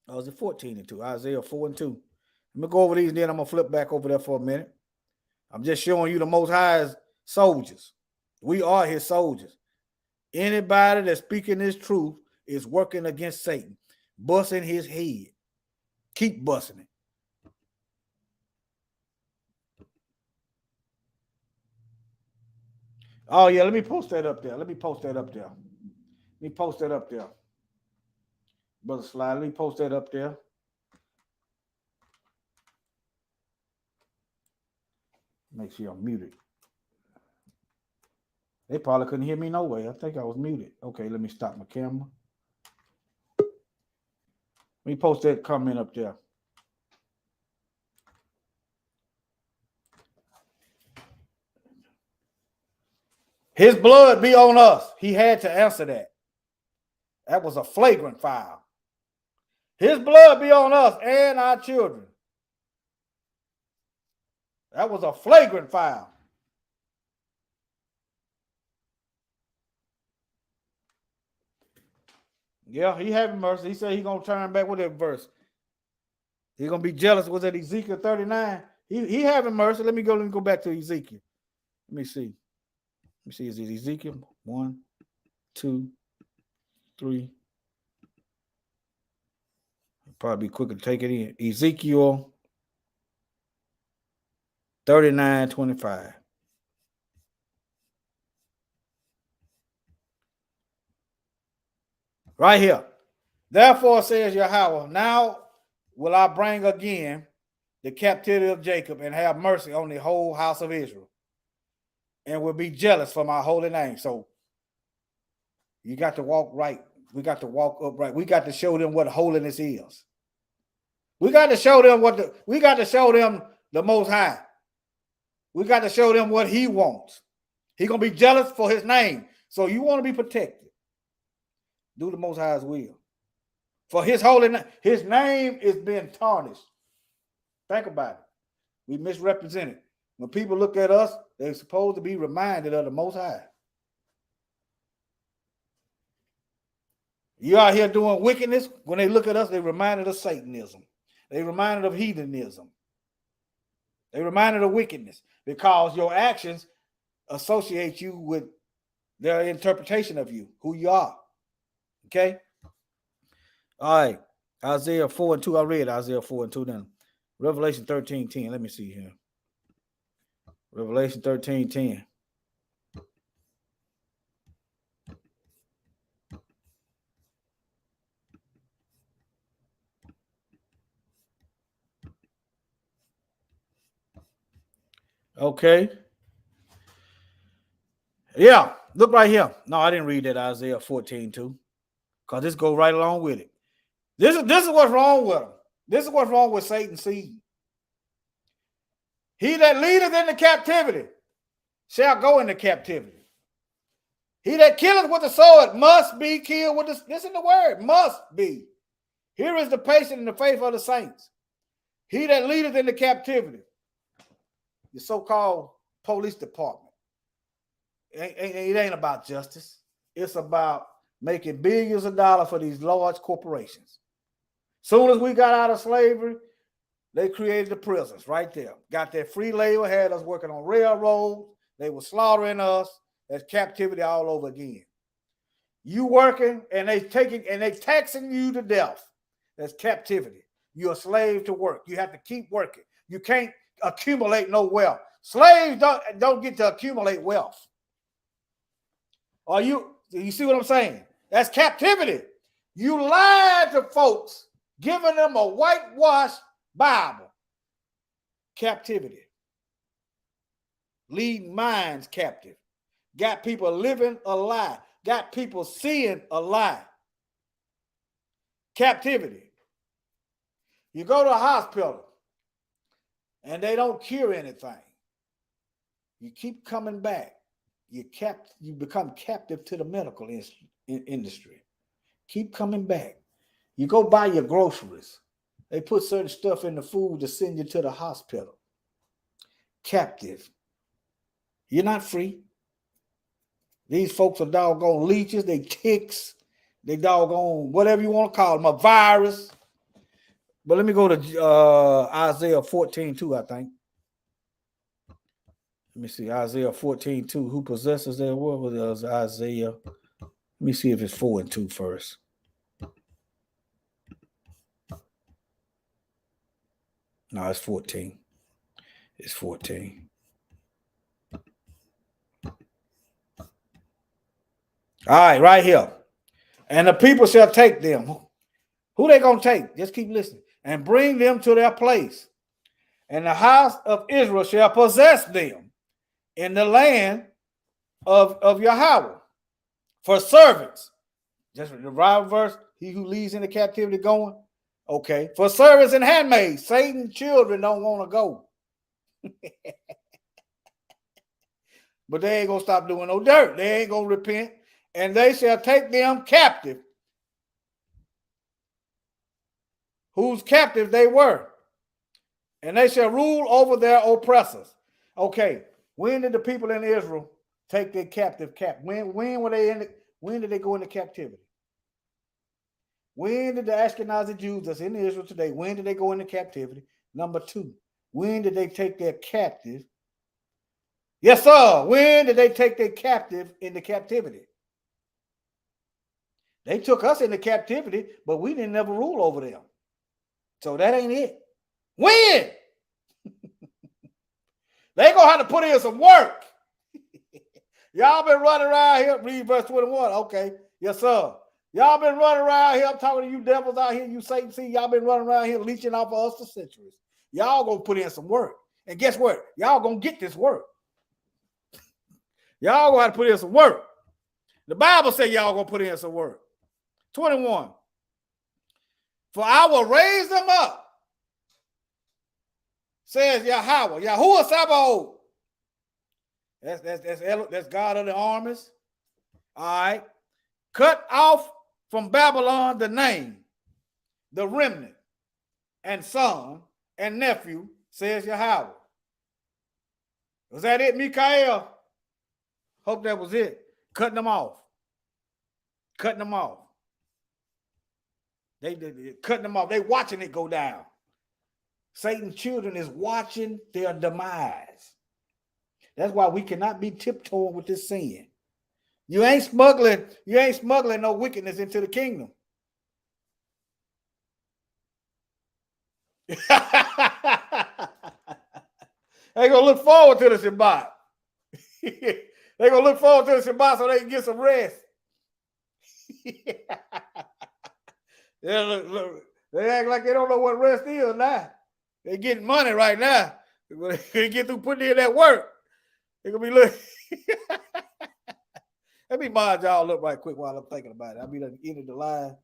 [SPEAKER 2] Or is it 14-2? Isaiah 4-2. Let me go over these, and then I'm gonna flip back over there for a minute. I'm just showing you the Most High's soldiers. We are his soldiers. Anybody that's speaking this truth is working against Satan, busting his head. Keep busting it. Oh, yeah, let me post that up there. Brother Slide, let me post that up there. Make sure I'm muted. They probably couldn't hear me no way. I think I was muted. Okay, let me stop my camera. Let me post that comment up there. His blood be on us. He had to answer that. That was a flagrant foul. His blood be on us and our children. That was a flagrant foul. Yeah, he having mercy. He said he's going to turn back with that verse. He's going to be jealous. Was that Ezekiel 39? He having mercy. Let me go back to Ezekiel. Let me see. Is it Ezekiel? 1, 2, 3. Probably be quicker to take it in. Ezekiel 39:25. Right here. Therefore says Yahweh, now will I bring again the captivity of Jacob and have mercy on the whole house of Israel, and will be jealous for my holy name. So you got to walk right. We got to walk upright. We got to show them what holiness is. We got to show them the Most High. We got to show them what he wants. He's going to be jealous for his name. So you want to be protected. Do the Most High's will. For his holy name, his name is being tarnished. Think about it. We misrepresented. When people look at us, they're supposed to be reminded of the Most High. You out here doing wickedness. When they look at us, they're reminded of Satanism. They're reminded of heathenism. They're reminded of wickedness because your actions associate you with their interpretation of you, who you are. Okay? All right. Isaiah 4:2. I read Isaiah 4:2 then. Revelation 13:10. Let me see here. Revelation 13:10. Okay. Yeah, look right here. No, I didn't read that Isaiah 14:2 because this goes right along with it. This is what's wrong with them. This is what's wrong with Satan's seed. He that leadeth into captivity shall go into captivity. He that killeth with the sword must be killed with the. Listen to the word, must be. Here is the patience and the faith of the saints. He that leadeth into captivity. The so-called police department. It ain't about justice. It's about making billions of dollars for these large corporations. Soon as we got out of slavery, they created the prisons right there. Got that free labor, had us working on railroads. They were slaughtering us. That's captivity all over again. You working and they taxing you to death. That's captivity. You're a slave to work. You have to keep working. You can't accumulate no wealth. Slaves don't get to accumulate wealth. Or you see what I'm saying? That's captivity. You lied to folks, giving them a whitewashed Bible. Captivity. Leading minds captive. Got people living a lie. Got people seeing a lie. Captivity. You go to a hospital and they don't cure anything. You keep coming back. You become captive to the medical industry. Keep coming back. You go buy your groceries. They put certain stuff in the food to send you to the hospital. Captive. You're not free. These folks are doggone leeches. They ticks. they doggone whatever you want to call them, a virus. But let me go to Isaiah 14:2, I think. Let me see, Isaiah 14:2. Who possesses their word? What was Isaiah? Let me see if it's 4 and 2 first. No, it's 14. It's 14. All right, right here. And the people shall take them. Who they gonna take? Just keep listening. And bring them to their place. And the house of Israel shall possess them in the land of Yahweh for servants. Just the right verse. He who leads into captivity going. Okay. For servants and handmaids. Satan's children don't want to go. But they ain't gonna stop doing no dirt. They ain't gonna repent. And they shall take them captive, whose captives they were. And they shall rule over their oppressors. Okay, when did the people in Israel take their captive? When were they in? When did they go into captivity? When did the Ashkenazi Jews that's in Israel today? When did they go into captivity? Number 2, when did they take their captive? Yes, sir. When did they take their captive into captivity? They took us into captivity, but we didn't ever rule over them. So that ain't it. When? They gonna have to put in some work. Y'all been running around here. Read verse 21. Okay. Yes, sir. Y'all been running around here. I'm talking to you devils out here, you Satan. See, y'all been running around here leeching off of us for centuries. Y'all gonna put in some work. And guess what? Y'all gonna get this work. Y'all gonna have to put in some work. The Bible says y'all gonna put in some work. 21. For I will raise them up, says Yahweh. Yahuwah Sabaoth. That's God of the armies. All right. Cut off from Babylon the name, the remnant, and son and nephew, says Yahweh. Was that it, Mikael? Hope that was it. Cutting them off. Cutting them off. They cutting them off. They watching it go down. Satan's children is watching their demise. That's why we cannot be tiptoeing with this sin. You ain't smuggling no wickedness into the kingdom. They gonna look forward to the Shabbat. They gonna look forward to the Shabbat so they can get some rest. Yeah, look, they act like they don't know what rest is now. They getting money right now. They get through putting in that work. They gonna be looking. Let me mod y'all up right quick while I'm thinking about it. I'll be done ended the line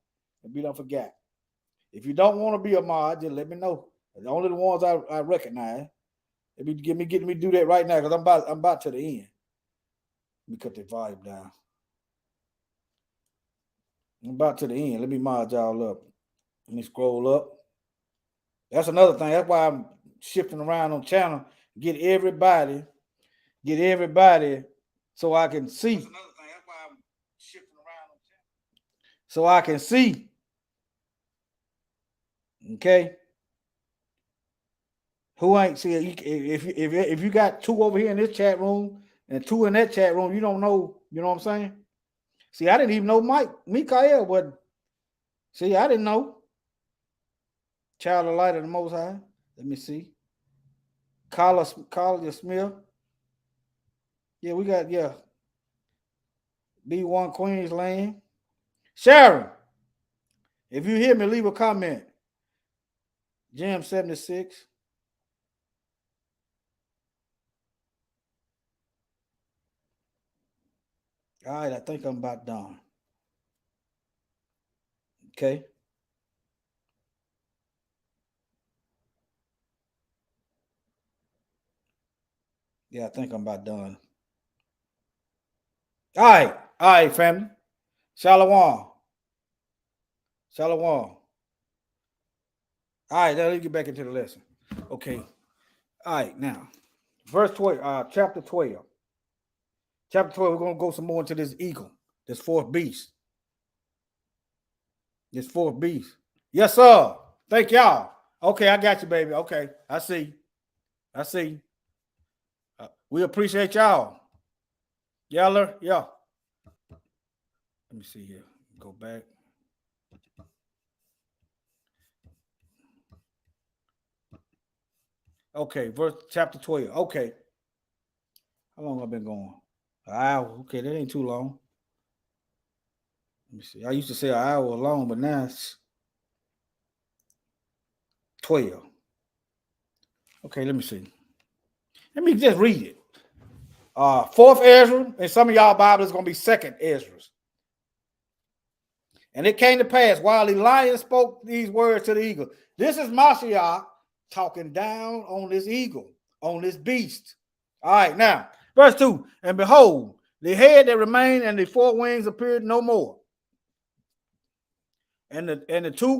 [SPEAKER 2] and be done forgot. If you don't want to be a mod, just let me know. The only the ones I recognize. Get me to do that right now because I'm about to the end. Let me cut the volume down. I'm about to the end. Let me mod y'all up. Let me scroll up. That's another thing. That's why I'm shifting around on channel. Get everybody so I can see. That's another thing. That's why I'm shifting around on channel. So I can see. Okay. Who ain't see if you got 2 over here in this chat room and 2 in that chat room, you don't know, you know what I'm saying? See, I didn't even know Mikael, but see, I didn't know. Child of Light of the Most High. Let me see. Collier Smith. Yeah, we got, B1 Queensland. Sharon, if you hear me, leave a comment. Jam 76. All right, I think I'm about done. Okay. Yeah, I think I'm about done. All right, family. Shalom. All right, now let's get back into the lesson. Okay. All right, now, verse 12, chapter 12. Chapter 12, we're going to go some more into this eagle, this fourth beast. This fourth beast. Yes, sir. Thank y'all. Okay, I got you, baby. Okay, I see. I see. We appreciate y'all. Yeller, yeah. Let me see here. Go back. Okay, verse chapter 12. Okay. How long have I been going? An hour. Okay, that ain't too long. Let me see. I used to say an hour long, but now it's 12. Okay, let me see. Let me just read it. Fourth Ezra, and some of y'all Bible is going to be second Ezra. And it came to pass while the lion spoke these words to the eagle. This is Mashiach talking down on this eagle, on this beast. All right, now, verse 2. And behold, the head that remained and the four wings appeared no more. And the two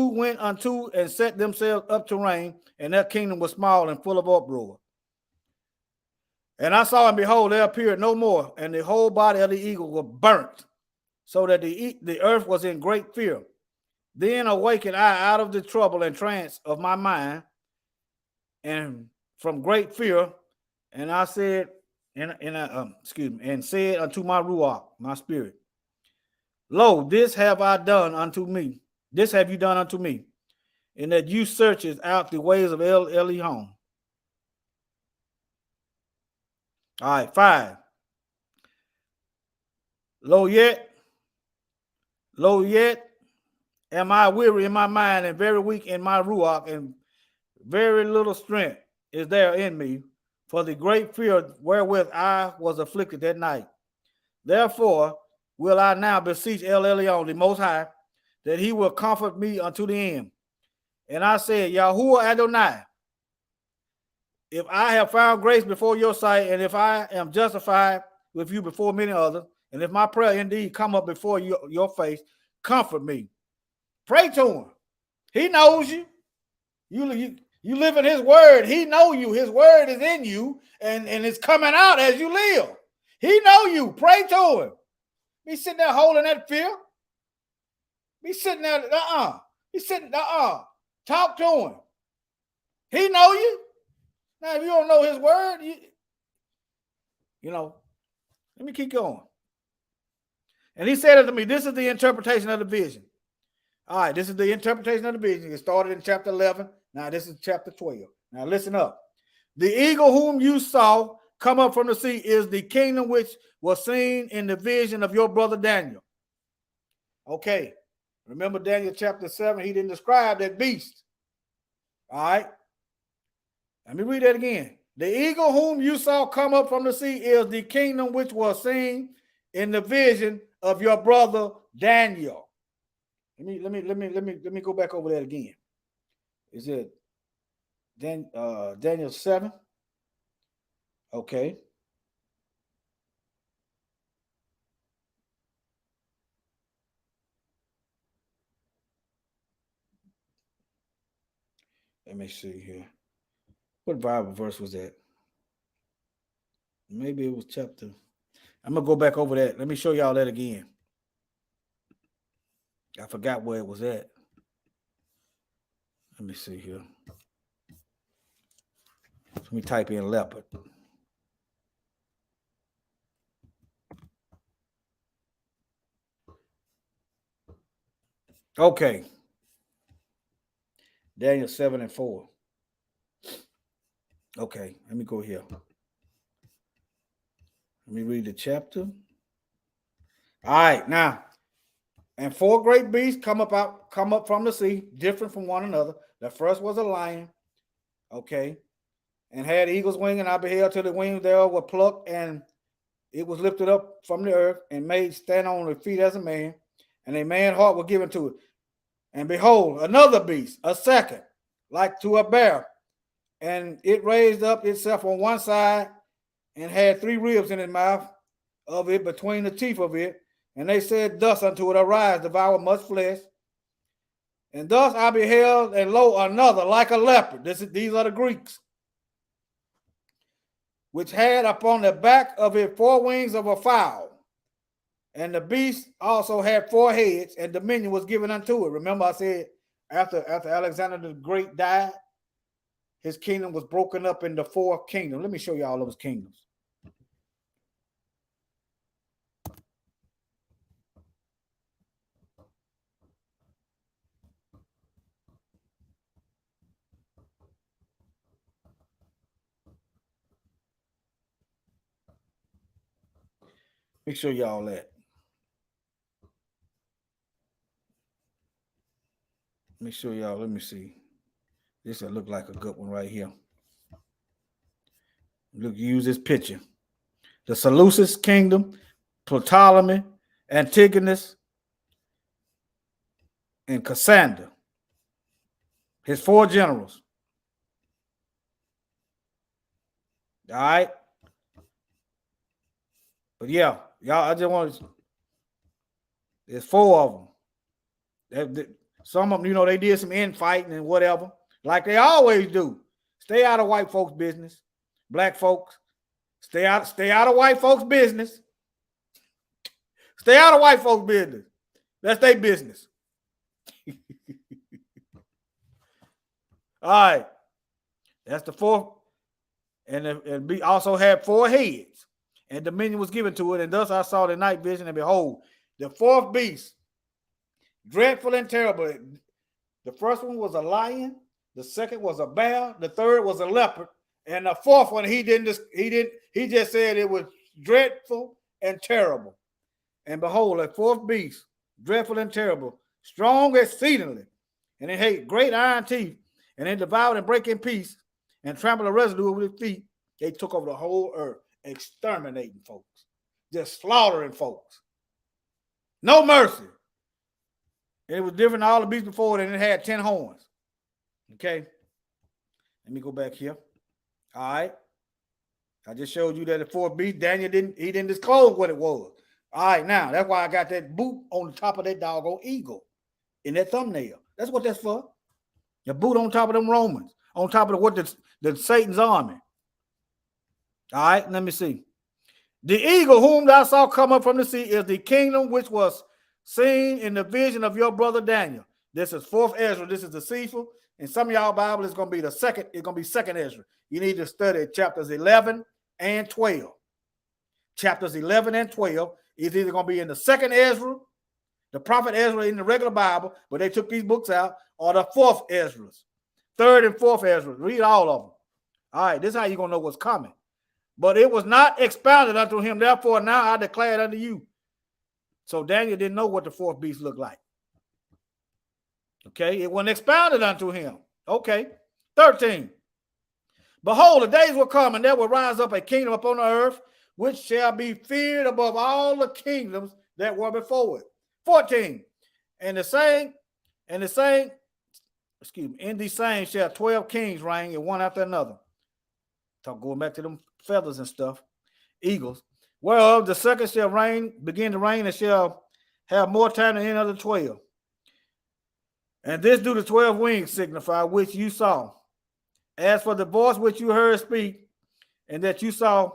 [SPEAKER 2] went unto and set themselves up to reign, and their kingdom was small and full of uproar. And I saw, and behold, there appeared no more, and the whole body of the eagle was burnt, so that the earth was in great fear. Then awakened I out of the trouble and trance of my mind, and from great fear, and I said, and said unto my ruach, my spirit, Lo, this have I done unto me. This have you done unto me, in that you searches out the ways of El Elihom. All right, 5. Lo yet am I weary in my mind and very weak in my ruach, and very little strength is there in me, for the great fear wherewith I was afflicted that night. Therefore will I now beseech El Elyon, the Most High, that he will comfort me unto the end. And I said, Yahuwah Adonai, if I have found grace before your sight, and if I am justified with you before many others, and if my prayer indeed come up before your face, comfort me. Pray to him. He knows you. You live in his word. He know you. His word is in you, and it's coming out as you live. He know you. Pray to him. Be sitting there holding that fear. Be sitting there, Be sitting, Talk to him. He know you. Now, if you don't know his word, let me keep going. And he said unto me, this is the interpretation of the vision. All right, this is the interpretation of the vision. It started in chapter 11. Now, this is chapter 12. Now, listen up. The eagle whom you saw come up from the sea is the kingdom which was seen in the vision of your brother Daniel. Okay. Remember Daniel chapter 7, he didn't describe that beast. All right. Let me read that again. The eagle whom you saw come up from the sea is the kingdom which was seen in the vision of your brother Daniel. Let me go back over that again. Is it Daniel 7? Okay. Let me see here. What Bible verse was that? Maybe it was chapter. I'm going to go back over that. Let me show y'all that again. I forgot where it was at. Let me see here. Let me type in leopard. Okay. Daniel 7 and 4. Okay, let me go here. Let me read the chapter. All right, now, and four great beasts come up from the sea, different from one another. The first was a lion, okay, and had eagle's wing, and I beheld till the wings thereof were plucked, and it was lifted up from the earth, and made stand on the feet as a man, and a man's heart was given to it. And behold, another beast, a second, like to a bear, and it raised up itself on one side, and had 3 ribs in its mouth of it between the teeth of it. And they said thus unto it, Arise, devour much flesh. And thus I beheld, and lo, another like a leopard. These are the Greeks, which had upon the back of it 4 wings of a fowl, and 2 wings of a And the beast also had 4 heads, and dominion was given unto it. Remember, I said after Alexander the Great died, his kingdom was broken up into 4 kingdoms. Let me show you all those kingdoms. Let me show y'all that. Let me show y'all. Let me see. This will look like a good one right here. Look, use this picture. The Seleucus kingdom, Ptolemy, Antigonus, and Cassander. His 4 generals. All right. But yeah, y'all, I just want to. There's 4 of them. Some of them, they did some infighting and whatever, like they always do. Stay out of white folks' business. Black folks, stay out of white folks' business. Stay out of white folks' business. That's their business. All right. That's the 4th. And it also had 4 heads. And dominion was given to it. And thus I saw the night vision, and behold, the 4th beast, dreadful and terrible. The first one was a lion. The second was a bear. The third was a leopard. And the 4th one, he just said it was dreadful and terrible. And behold, a 4th beast, dreadful and terrible, strong exceedingly. And it had great iron teeth. And it devoured and brake in peace and trampled the residue with its feet. They took over the whole earth, exterminating folks, just slaughtering folks. No mercy. And it was different than all the beasts before it, and it had 10 horns. Okay. Let me go back here. All right. I just showed you that the 4th beast, Daniel didn't disclose what it was. All right, now that's why I got that boot on the top of that doggone eagle in that thumbnail. That's what that's for. The boot on top of them Romans, on top of the Satan's army. All right, let me see. The eagle whom thou saw come up from the sea is the kingdom which was seen in the vision of your brother Daniel. This is 4th Ezra. This is the Cephal. In some of y'all Bible, it's going to be the second. It's going to be 2nd Ezra. You need to study chapters 11 and 12. Chapters 11 and 12 is either going to be in the 2nd Ezra, the prophet Ezra in the regular Bible, but they took these books out, or the 4th Ezra, 3rd and 4th Ezra. Read all of them. All right, this is how you're going to know what's coming. But it was not expounded unto him. Therefore, now I declare it unto you. So Daniel didn't know what the 4th beast looked like. Okay, it wasn't expounded unto him. Okay, 13. Behold, the days will come, and there will rise up a kingdom upon the earth, which shall be feared above all the kingdoms that were before it. 14. In the same, shall 12 kings reign, and one after another. Going back to them feathers and stuff, eagles. Whereof the second shall begin to reign, and shall have more time than any other 12. And this do the 12 wings signify, which you saw. As for the voice which you heard speak, and that you saw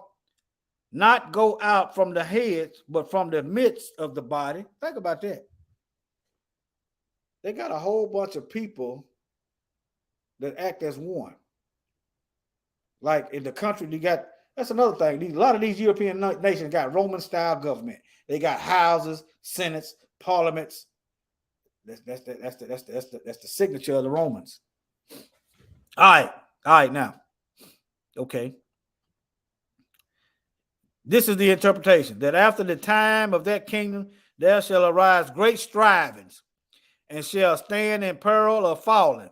[SPEAKER 2] not go out from the heads, but from the midst of the body. Think about that. They got a whole bunch of people that act as one. Like in the country, that's another thing. A lot of these European nations got Roman-style government. They got houses, senates, parliaments. That's the signature of the Romans. All right, now. Okay. This is the interpretation, that after the time of that kingdom, there shall arise great strivings, and shall stand in peril of falling.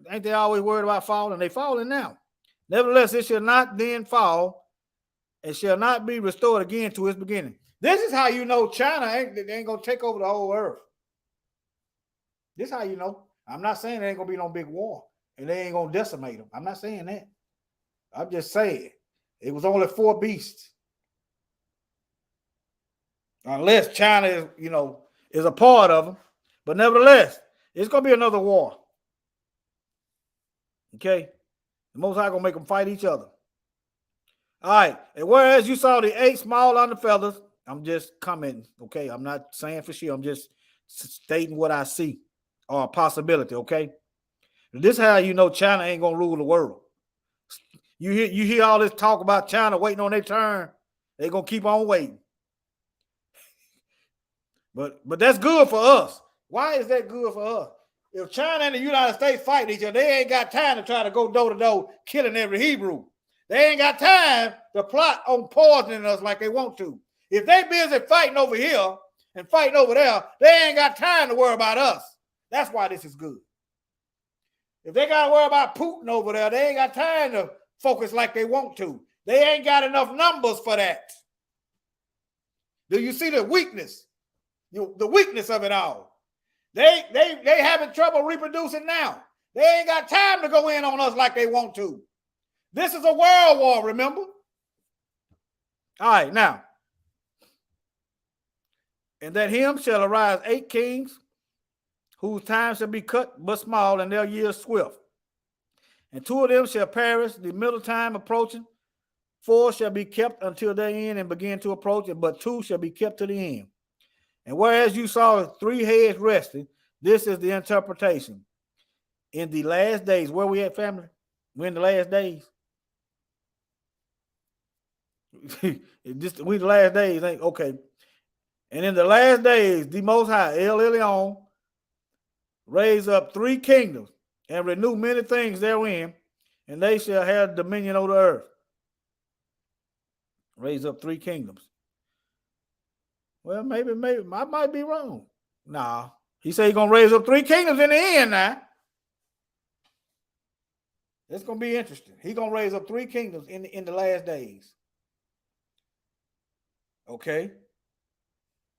[SPEAKER 2] Ain't they always worried about falling? They falling now. Nevertheless, it shall not then fall, and shall not be restored again to its beginning. This is how you know China ain't going to take over the whole earth. This is how you know. I'm not saying there ain't going to be no big war, and they ain't going to decimate them. I'm not saying that. I'm just saying it was only 4 beasts. Unless China is a part of them. But nevertheless, it's going to be another war. Okay? The Most High going to make them fight each other. All right. And whereas you saw the 8 small under feathers, I'm just commenting. Okay, I'm not saying for sure. I'm just stating what I see or a possibility. Okay, this is how you know China ain't gonna rule the world. You hear all this talk about China waiting on their turn. They're gonna keep on waiting. But that's good for us. Why is that good for us? If China and the United States fight each other, they ain't got time to try to go door to door killing every Hebrew. They ain't got time to plot on poisoning us like they want to. If they busy fighting over here and fighting over there, they ain't got time to worry about us. That's why this is good. If they got to worry about Putin over there, they ain't got time to focus like they want to. They ain't got enough numbers for that. Do you see the weakness? The weakness of it all. They having trouble reproducing now. They ain't got time to go in on us like they want to. This is a world war, remember? All right, now. And that him shall arise 8 kings, whose time shall be cut but small, and their years swift. And 2 of them shall perish, the middle time approaching. 4 shall be kept until their end and begin to approach it, but 2 shall be kept to the end. And whereas you saw 3 heads resting, this is the interpretation. In the last days, where we at, family? We're in the last days. We the last days, ain't okay. And in the last days, the Most High, El Elyon, raise up 3 kingdoms and renew many things therein, and they shall have dominion over the earth. Raise up 3 kingdoms. Well, maybe I might be wrong. Nah, he said he's gonna raise up 3 kingdoms in the end. Now it's gonna be interesting. He's gonna raise up 3 kingdoms in the last days. Okay,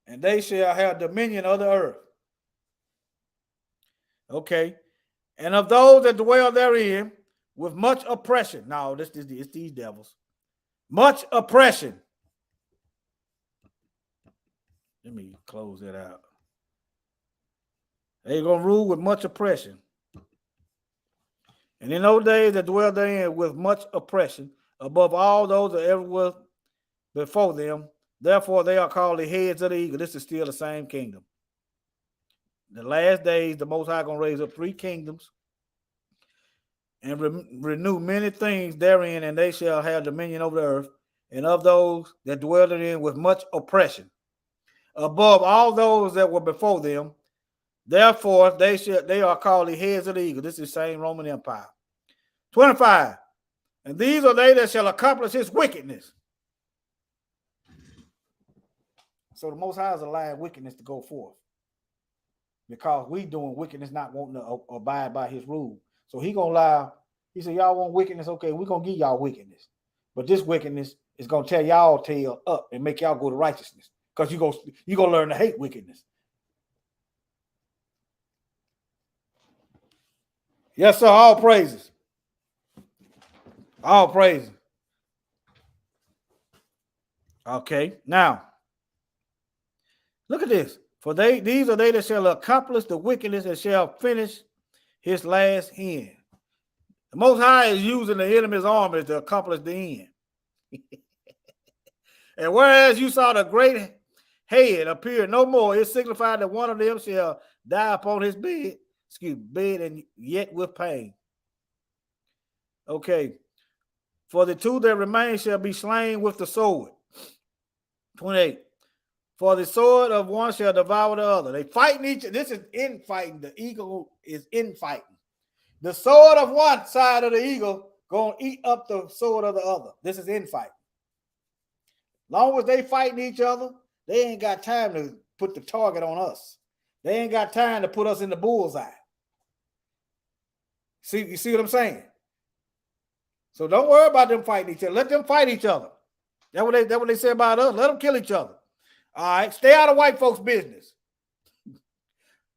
[SPEAKER 2] and they shall have dominion of the earth. Okay, and of those that dwell therein with much oppression. No, it's these devils. Much oppression. Let me close that out. They're going to rule with much oppression. And in those days that dwell therein with much oppression, above all those that ever was before them, therefore they are called the heads of the eagle. This is still the same kingdom. The last days, the Most High going to raise up 3 kingdoms and renew many things therein, and they shall have dominion over the earth, and of those that dwell therein with much oppression, above all those that were before them. Therefore, they are called the heads of the eagle. This is the same Roman Empire. 25. And these are they that shall accomplish his wickedness. So the Most High is allowing wickedness to go forth, because we doing wickedness, not wanting to abide by his rule. So he gonna allow. He said, y'all want wickedness? Okay, we're gonna give y'all wickedness, but this wickedness is gonna tear y'all tail up and make y'all go to righteousness, because you gonna learn to hate wickedness. Yes, sir. All praises. All praises. Okay, now look at this. For these are they that shall accomplish the wickedness and shall finish his last end. The Most High is using the enemy's armies to accomplish the end. And whereas you saw the great head appear no more, it signified that one of them shall die upon his bed, and yet with pain. Okay. For the 2 that remain shall be slain with the sword. 28. For the sword of one shall devour the other. They fighting each other. This is infighting. The eagle is infighting. The sword of one side of the eagle going to eat up the sword of the other. This is infighting. Long as they fighting each other, they ain't got time to put the target on us. They ain't got time to put us in the bullseye. You see what I'm saying? So don't worry about them fighting each other. Let them fight each other. That's what they say about us. Let them kill each other. All right, stay out of white folks' business.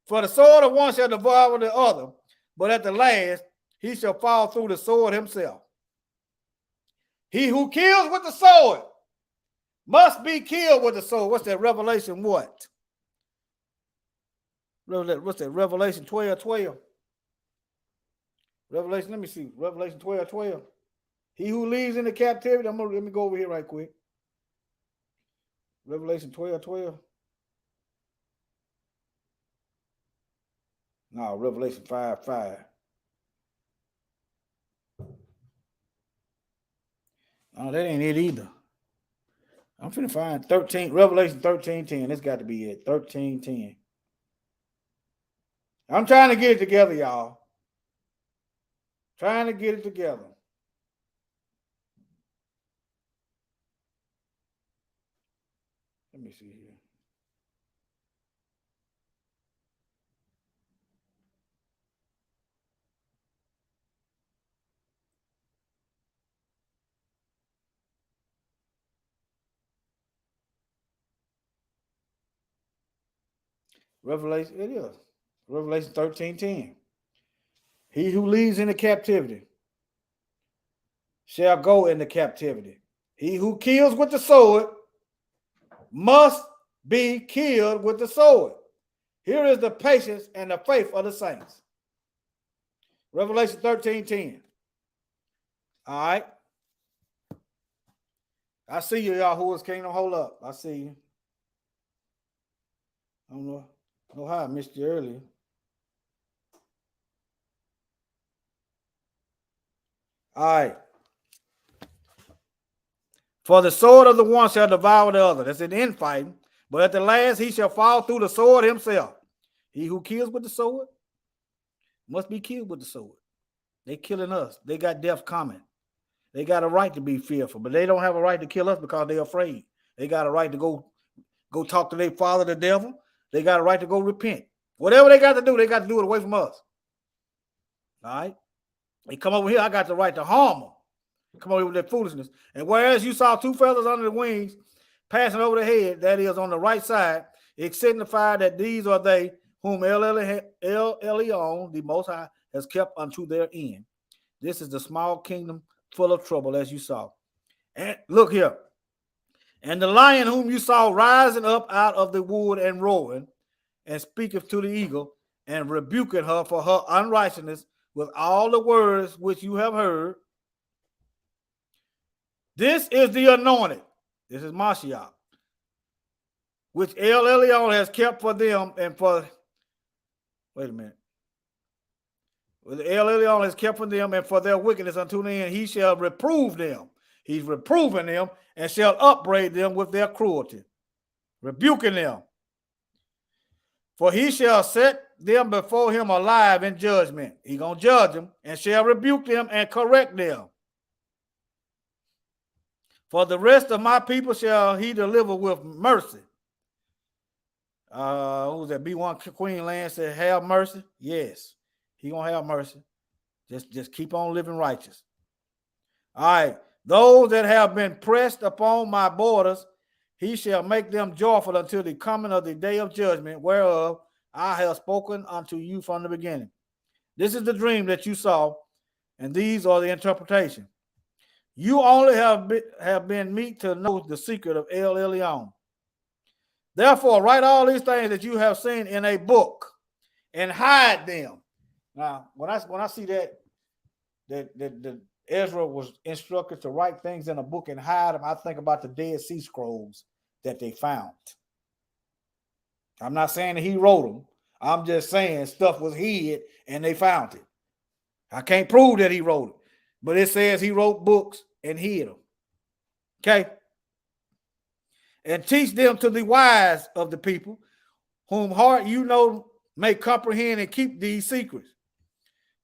[SPEAKER 2] For the sword of one shall devour the other, but at the last he shall fall through the sword himself. He who kills with the sword must be killed with the sword. What's that? Revelation what? What's that? Revelation 12:12. Revelation, let me see. Revelation 12:12. He who leaves into captivity. Let me go over here right quick. Revelation 12:12. No, Revelation 5:5. Oh, that ain't it either. I'm finna find 13, Revelation 13:10. It's got to be it. 13:10. I'm trying to get it together, y'all. Trying to get it together. Let me see here. Revelation, it is. Revelation 13:10. He who leads into captivity shall go into captivity. He who kills with the sword must be killed with the sword. Here is the patience and the faith of the saints. Revelation 13:10. All right. I see you, Yahuwah's Kingdom. Hold up. I see you. I don't know how I missed you earlier. All right. For the sword of the one shall devour the other. That's an infighting. But at the last he shall fall through the sword himself. He who kills with the sword must be killed with the sword. They killing us. They got death coming. They got a right to be fearful, but they don't have a right to kill us because they're afraid. They got a right to go talk to their father, the devil. They got a right to go repent. Whatever they got to do it away from us. All right? They come over here, I got the right to harm them. Come over here with that foolishness. And whereas you saw two feathers under the wings passing over the head, that is on the right side, it signified that these are they whom El Elyon, the Most High, has kept unto their end. This is the small kingdom full of trouble, as you saw. And look here. And the lion whom you saw rising up out of the wood and roaring, and speaketh to the eagle, and rebuking her for her unrighteousness with all the words which you have heard. This is the anointed. This is Mashiach, which El Elyon has kept for them and for, wait a minute. El Elyon has kept for them and for their wickedness unto the end. He shall reprove them. He's reproving them and shall upbraid them with their cruelty, rebuking them. For he shall set them before him alive in judgment. He's going to judge them and shall rebuke them and correct them. For the rest of my people shall he deliver with mercy. Who was that? B1 Queen Land said, have mercy. Yes, he going to have mercy. Just keep on living righteous. All right. Those that have been pressed upon my borders, he shall make them joyful until the coming of the day of judgment, whereof I have spoken unto you from the beginning. This is the dream that you saw, and these are the interpretation. You only have been meet to know the secret of El Elyon. Therefore, write all these things that you have seen in a book and hide them. Now, when I see that Ezra was instructed to write things in a book and hide them, I think about the Dead Sea Scrolls that they found. I'm not saying that he wrote them. I'm just saying stuff was hid and they found it. I can't prove that he wrote it, but it says he wrote books and hid them. Okay? And teach them to the wise of the people, whom heart you know may comprehend and keep these secrets.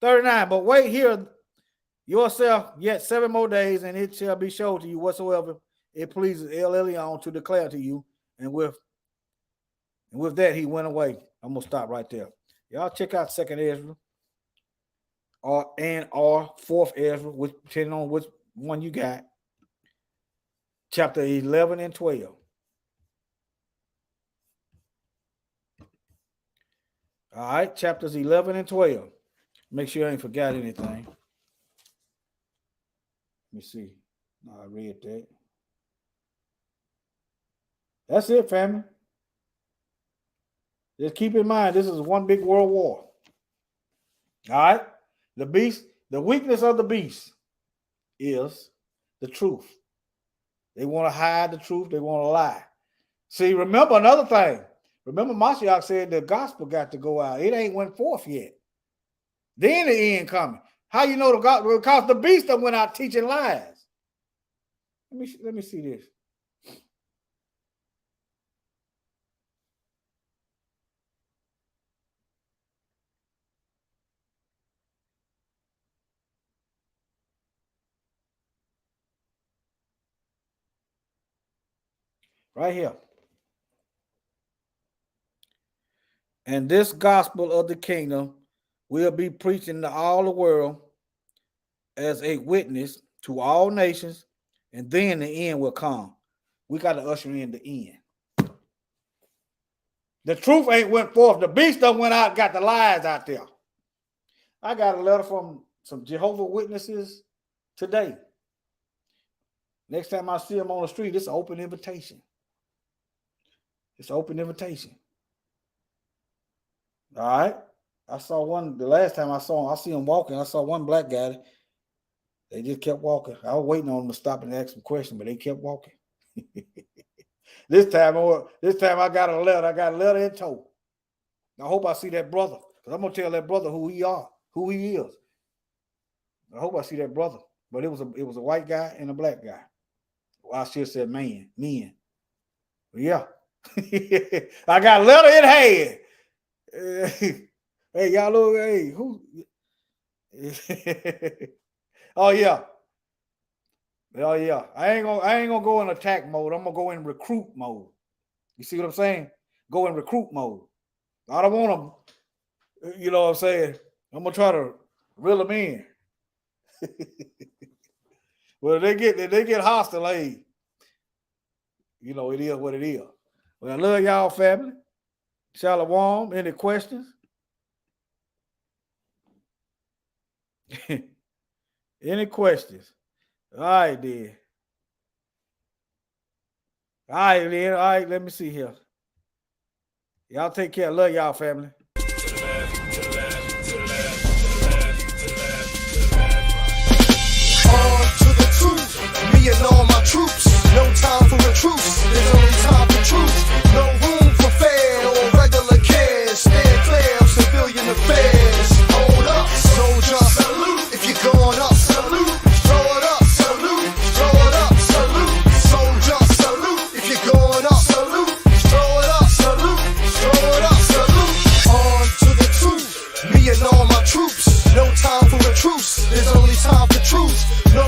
[SPEAKER 2] 39, but wait here yourself yet 7 more days, and it shall be shown to you whatsoever it pleases El Elyon to declare to you. And with that, he went away. I'm going to stop right there. Y'all check out 2nd Ezra or 4th Ezra, depending on which one you got. Chapter 11 and 12. All right, chapters 11 and 12. Make sure I ain't forgot anything. Let me see. No, I read that. That's it, family. Just keep in mind, this is one big world war. All right? The weakness of the beast is the truth. They want to hide the truth. They want to lie. See, remember another thing. Remember, Mashiach said the gospel got to go out. It ain't went forth yet. Then the end coming. How you know the gospel? Because the beast that went out teaching lies. Let me see this. Right here. And this gospel of the kingdom will be preaching to all the world as a witness to all nations, and then the end will come. We got to usher in the end. The truth ain't went forth. The beast done went out and got the lies out there. I got a letter from some Jehovah's Witnesses today. Next time I see them on the street, it's an open invitation. It's an open invitation. All right. I saw one the last time I saw him. I see him walking. I saw one black guy. They just kept walking. I was waiting on them to stop and ask some questions, but they kept walking. This time I got a letter. I got a letter in tow. I hope I see that brother, because I'm gonna tell that brother who he is. I hope I see that brother. But it was a white guy and a black guy. Well, I should have said men. But yeah. I got a letter in hand. Hey, y'all look, hey, who? Oh yeah. I ain't gonna go in attack mode. I'm gonna go in recruit mode. You see what I'm saying? Go in recruit mode. I don't want them, you know what I'm saying? I'm gonna try to reel them in. Well, they get hostile, hey. You know, it is what it is. Well, I love y'all, family. Shalom. Any questions? Any questions? All right, then. All right, let me see here. Y'all take care. Love y'all, family.
[SPEAKER 3] Me and all my troops, no time for a truce, there's only time for truth, no room for fair or regular cares, stand clear of civilian affairs. Hold up, soldier, salute, if you're going up, salute, throw it up, salute, throw it up, salute, soldier, salute, if you're going up, salute, throw it up, salute, throw it up, salute. On to the truth, me and all my troops, no time for a truce, there's only time for truth, no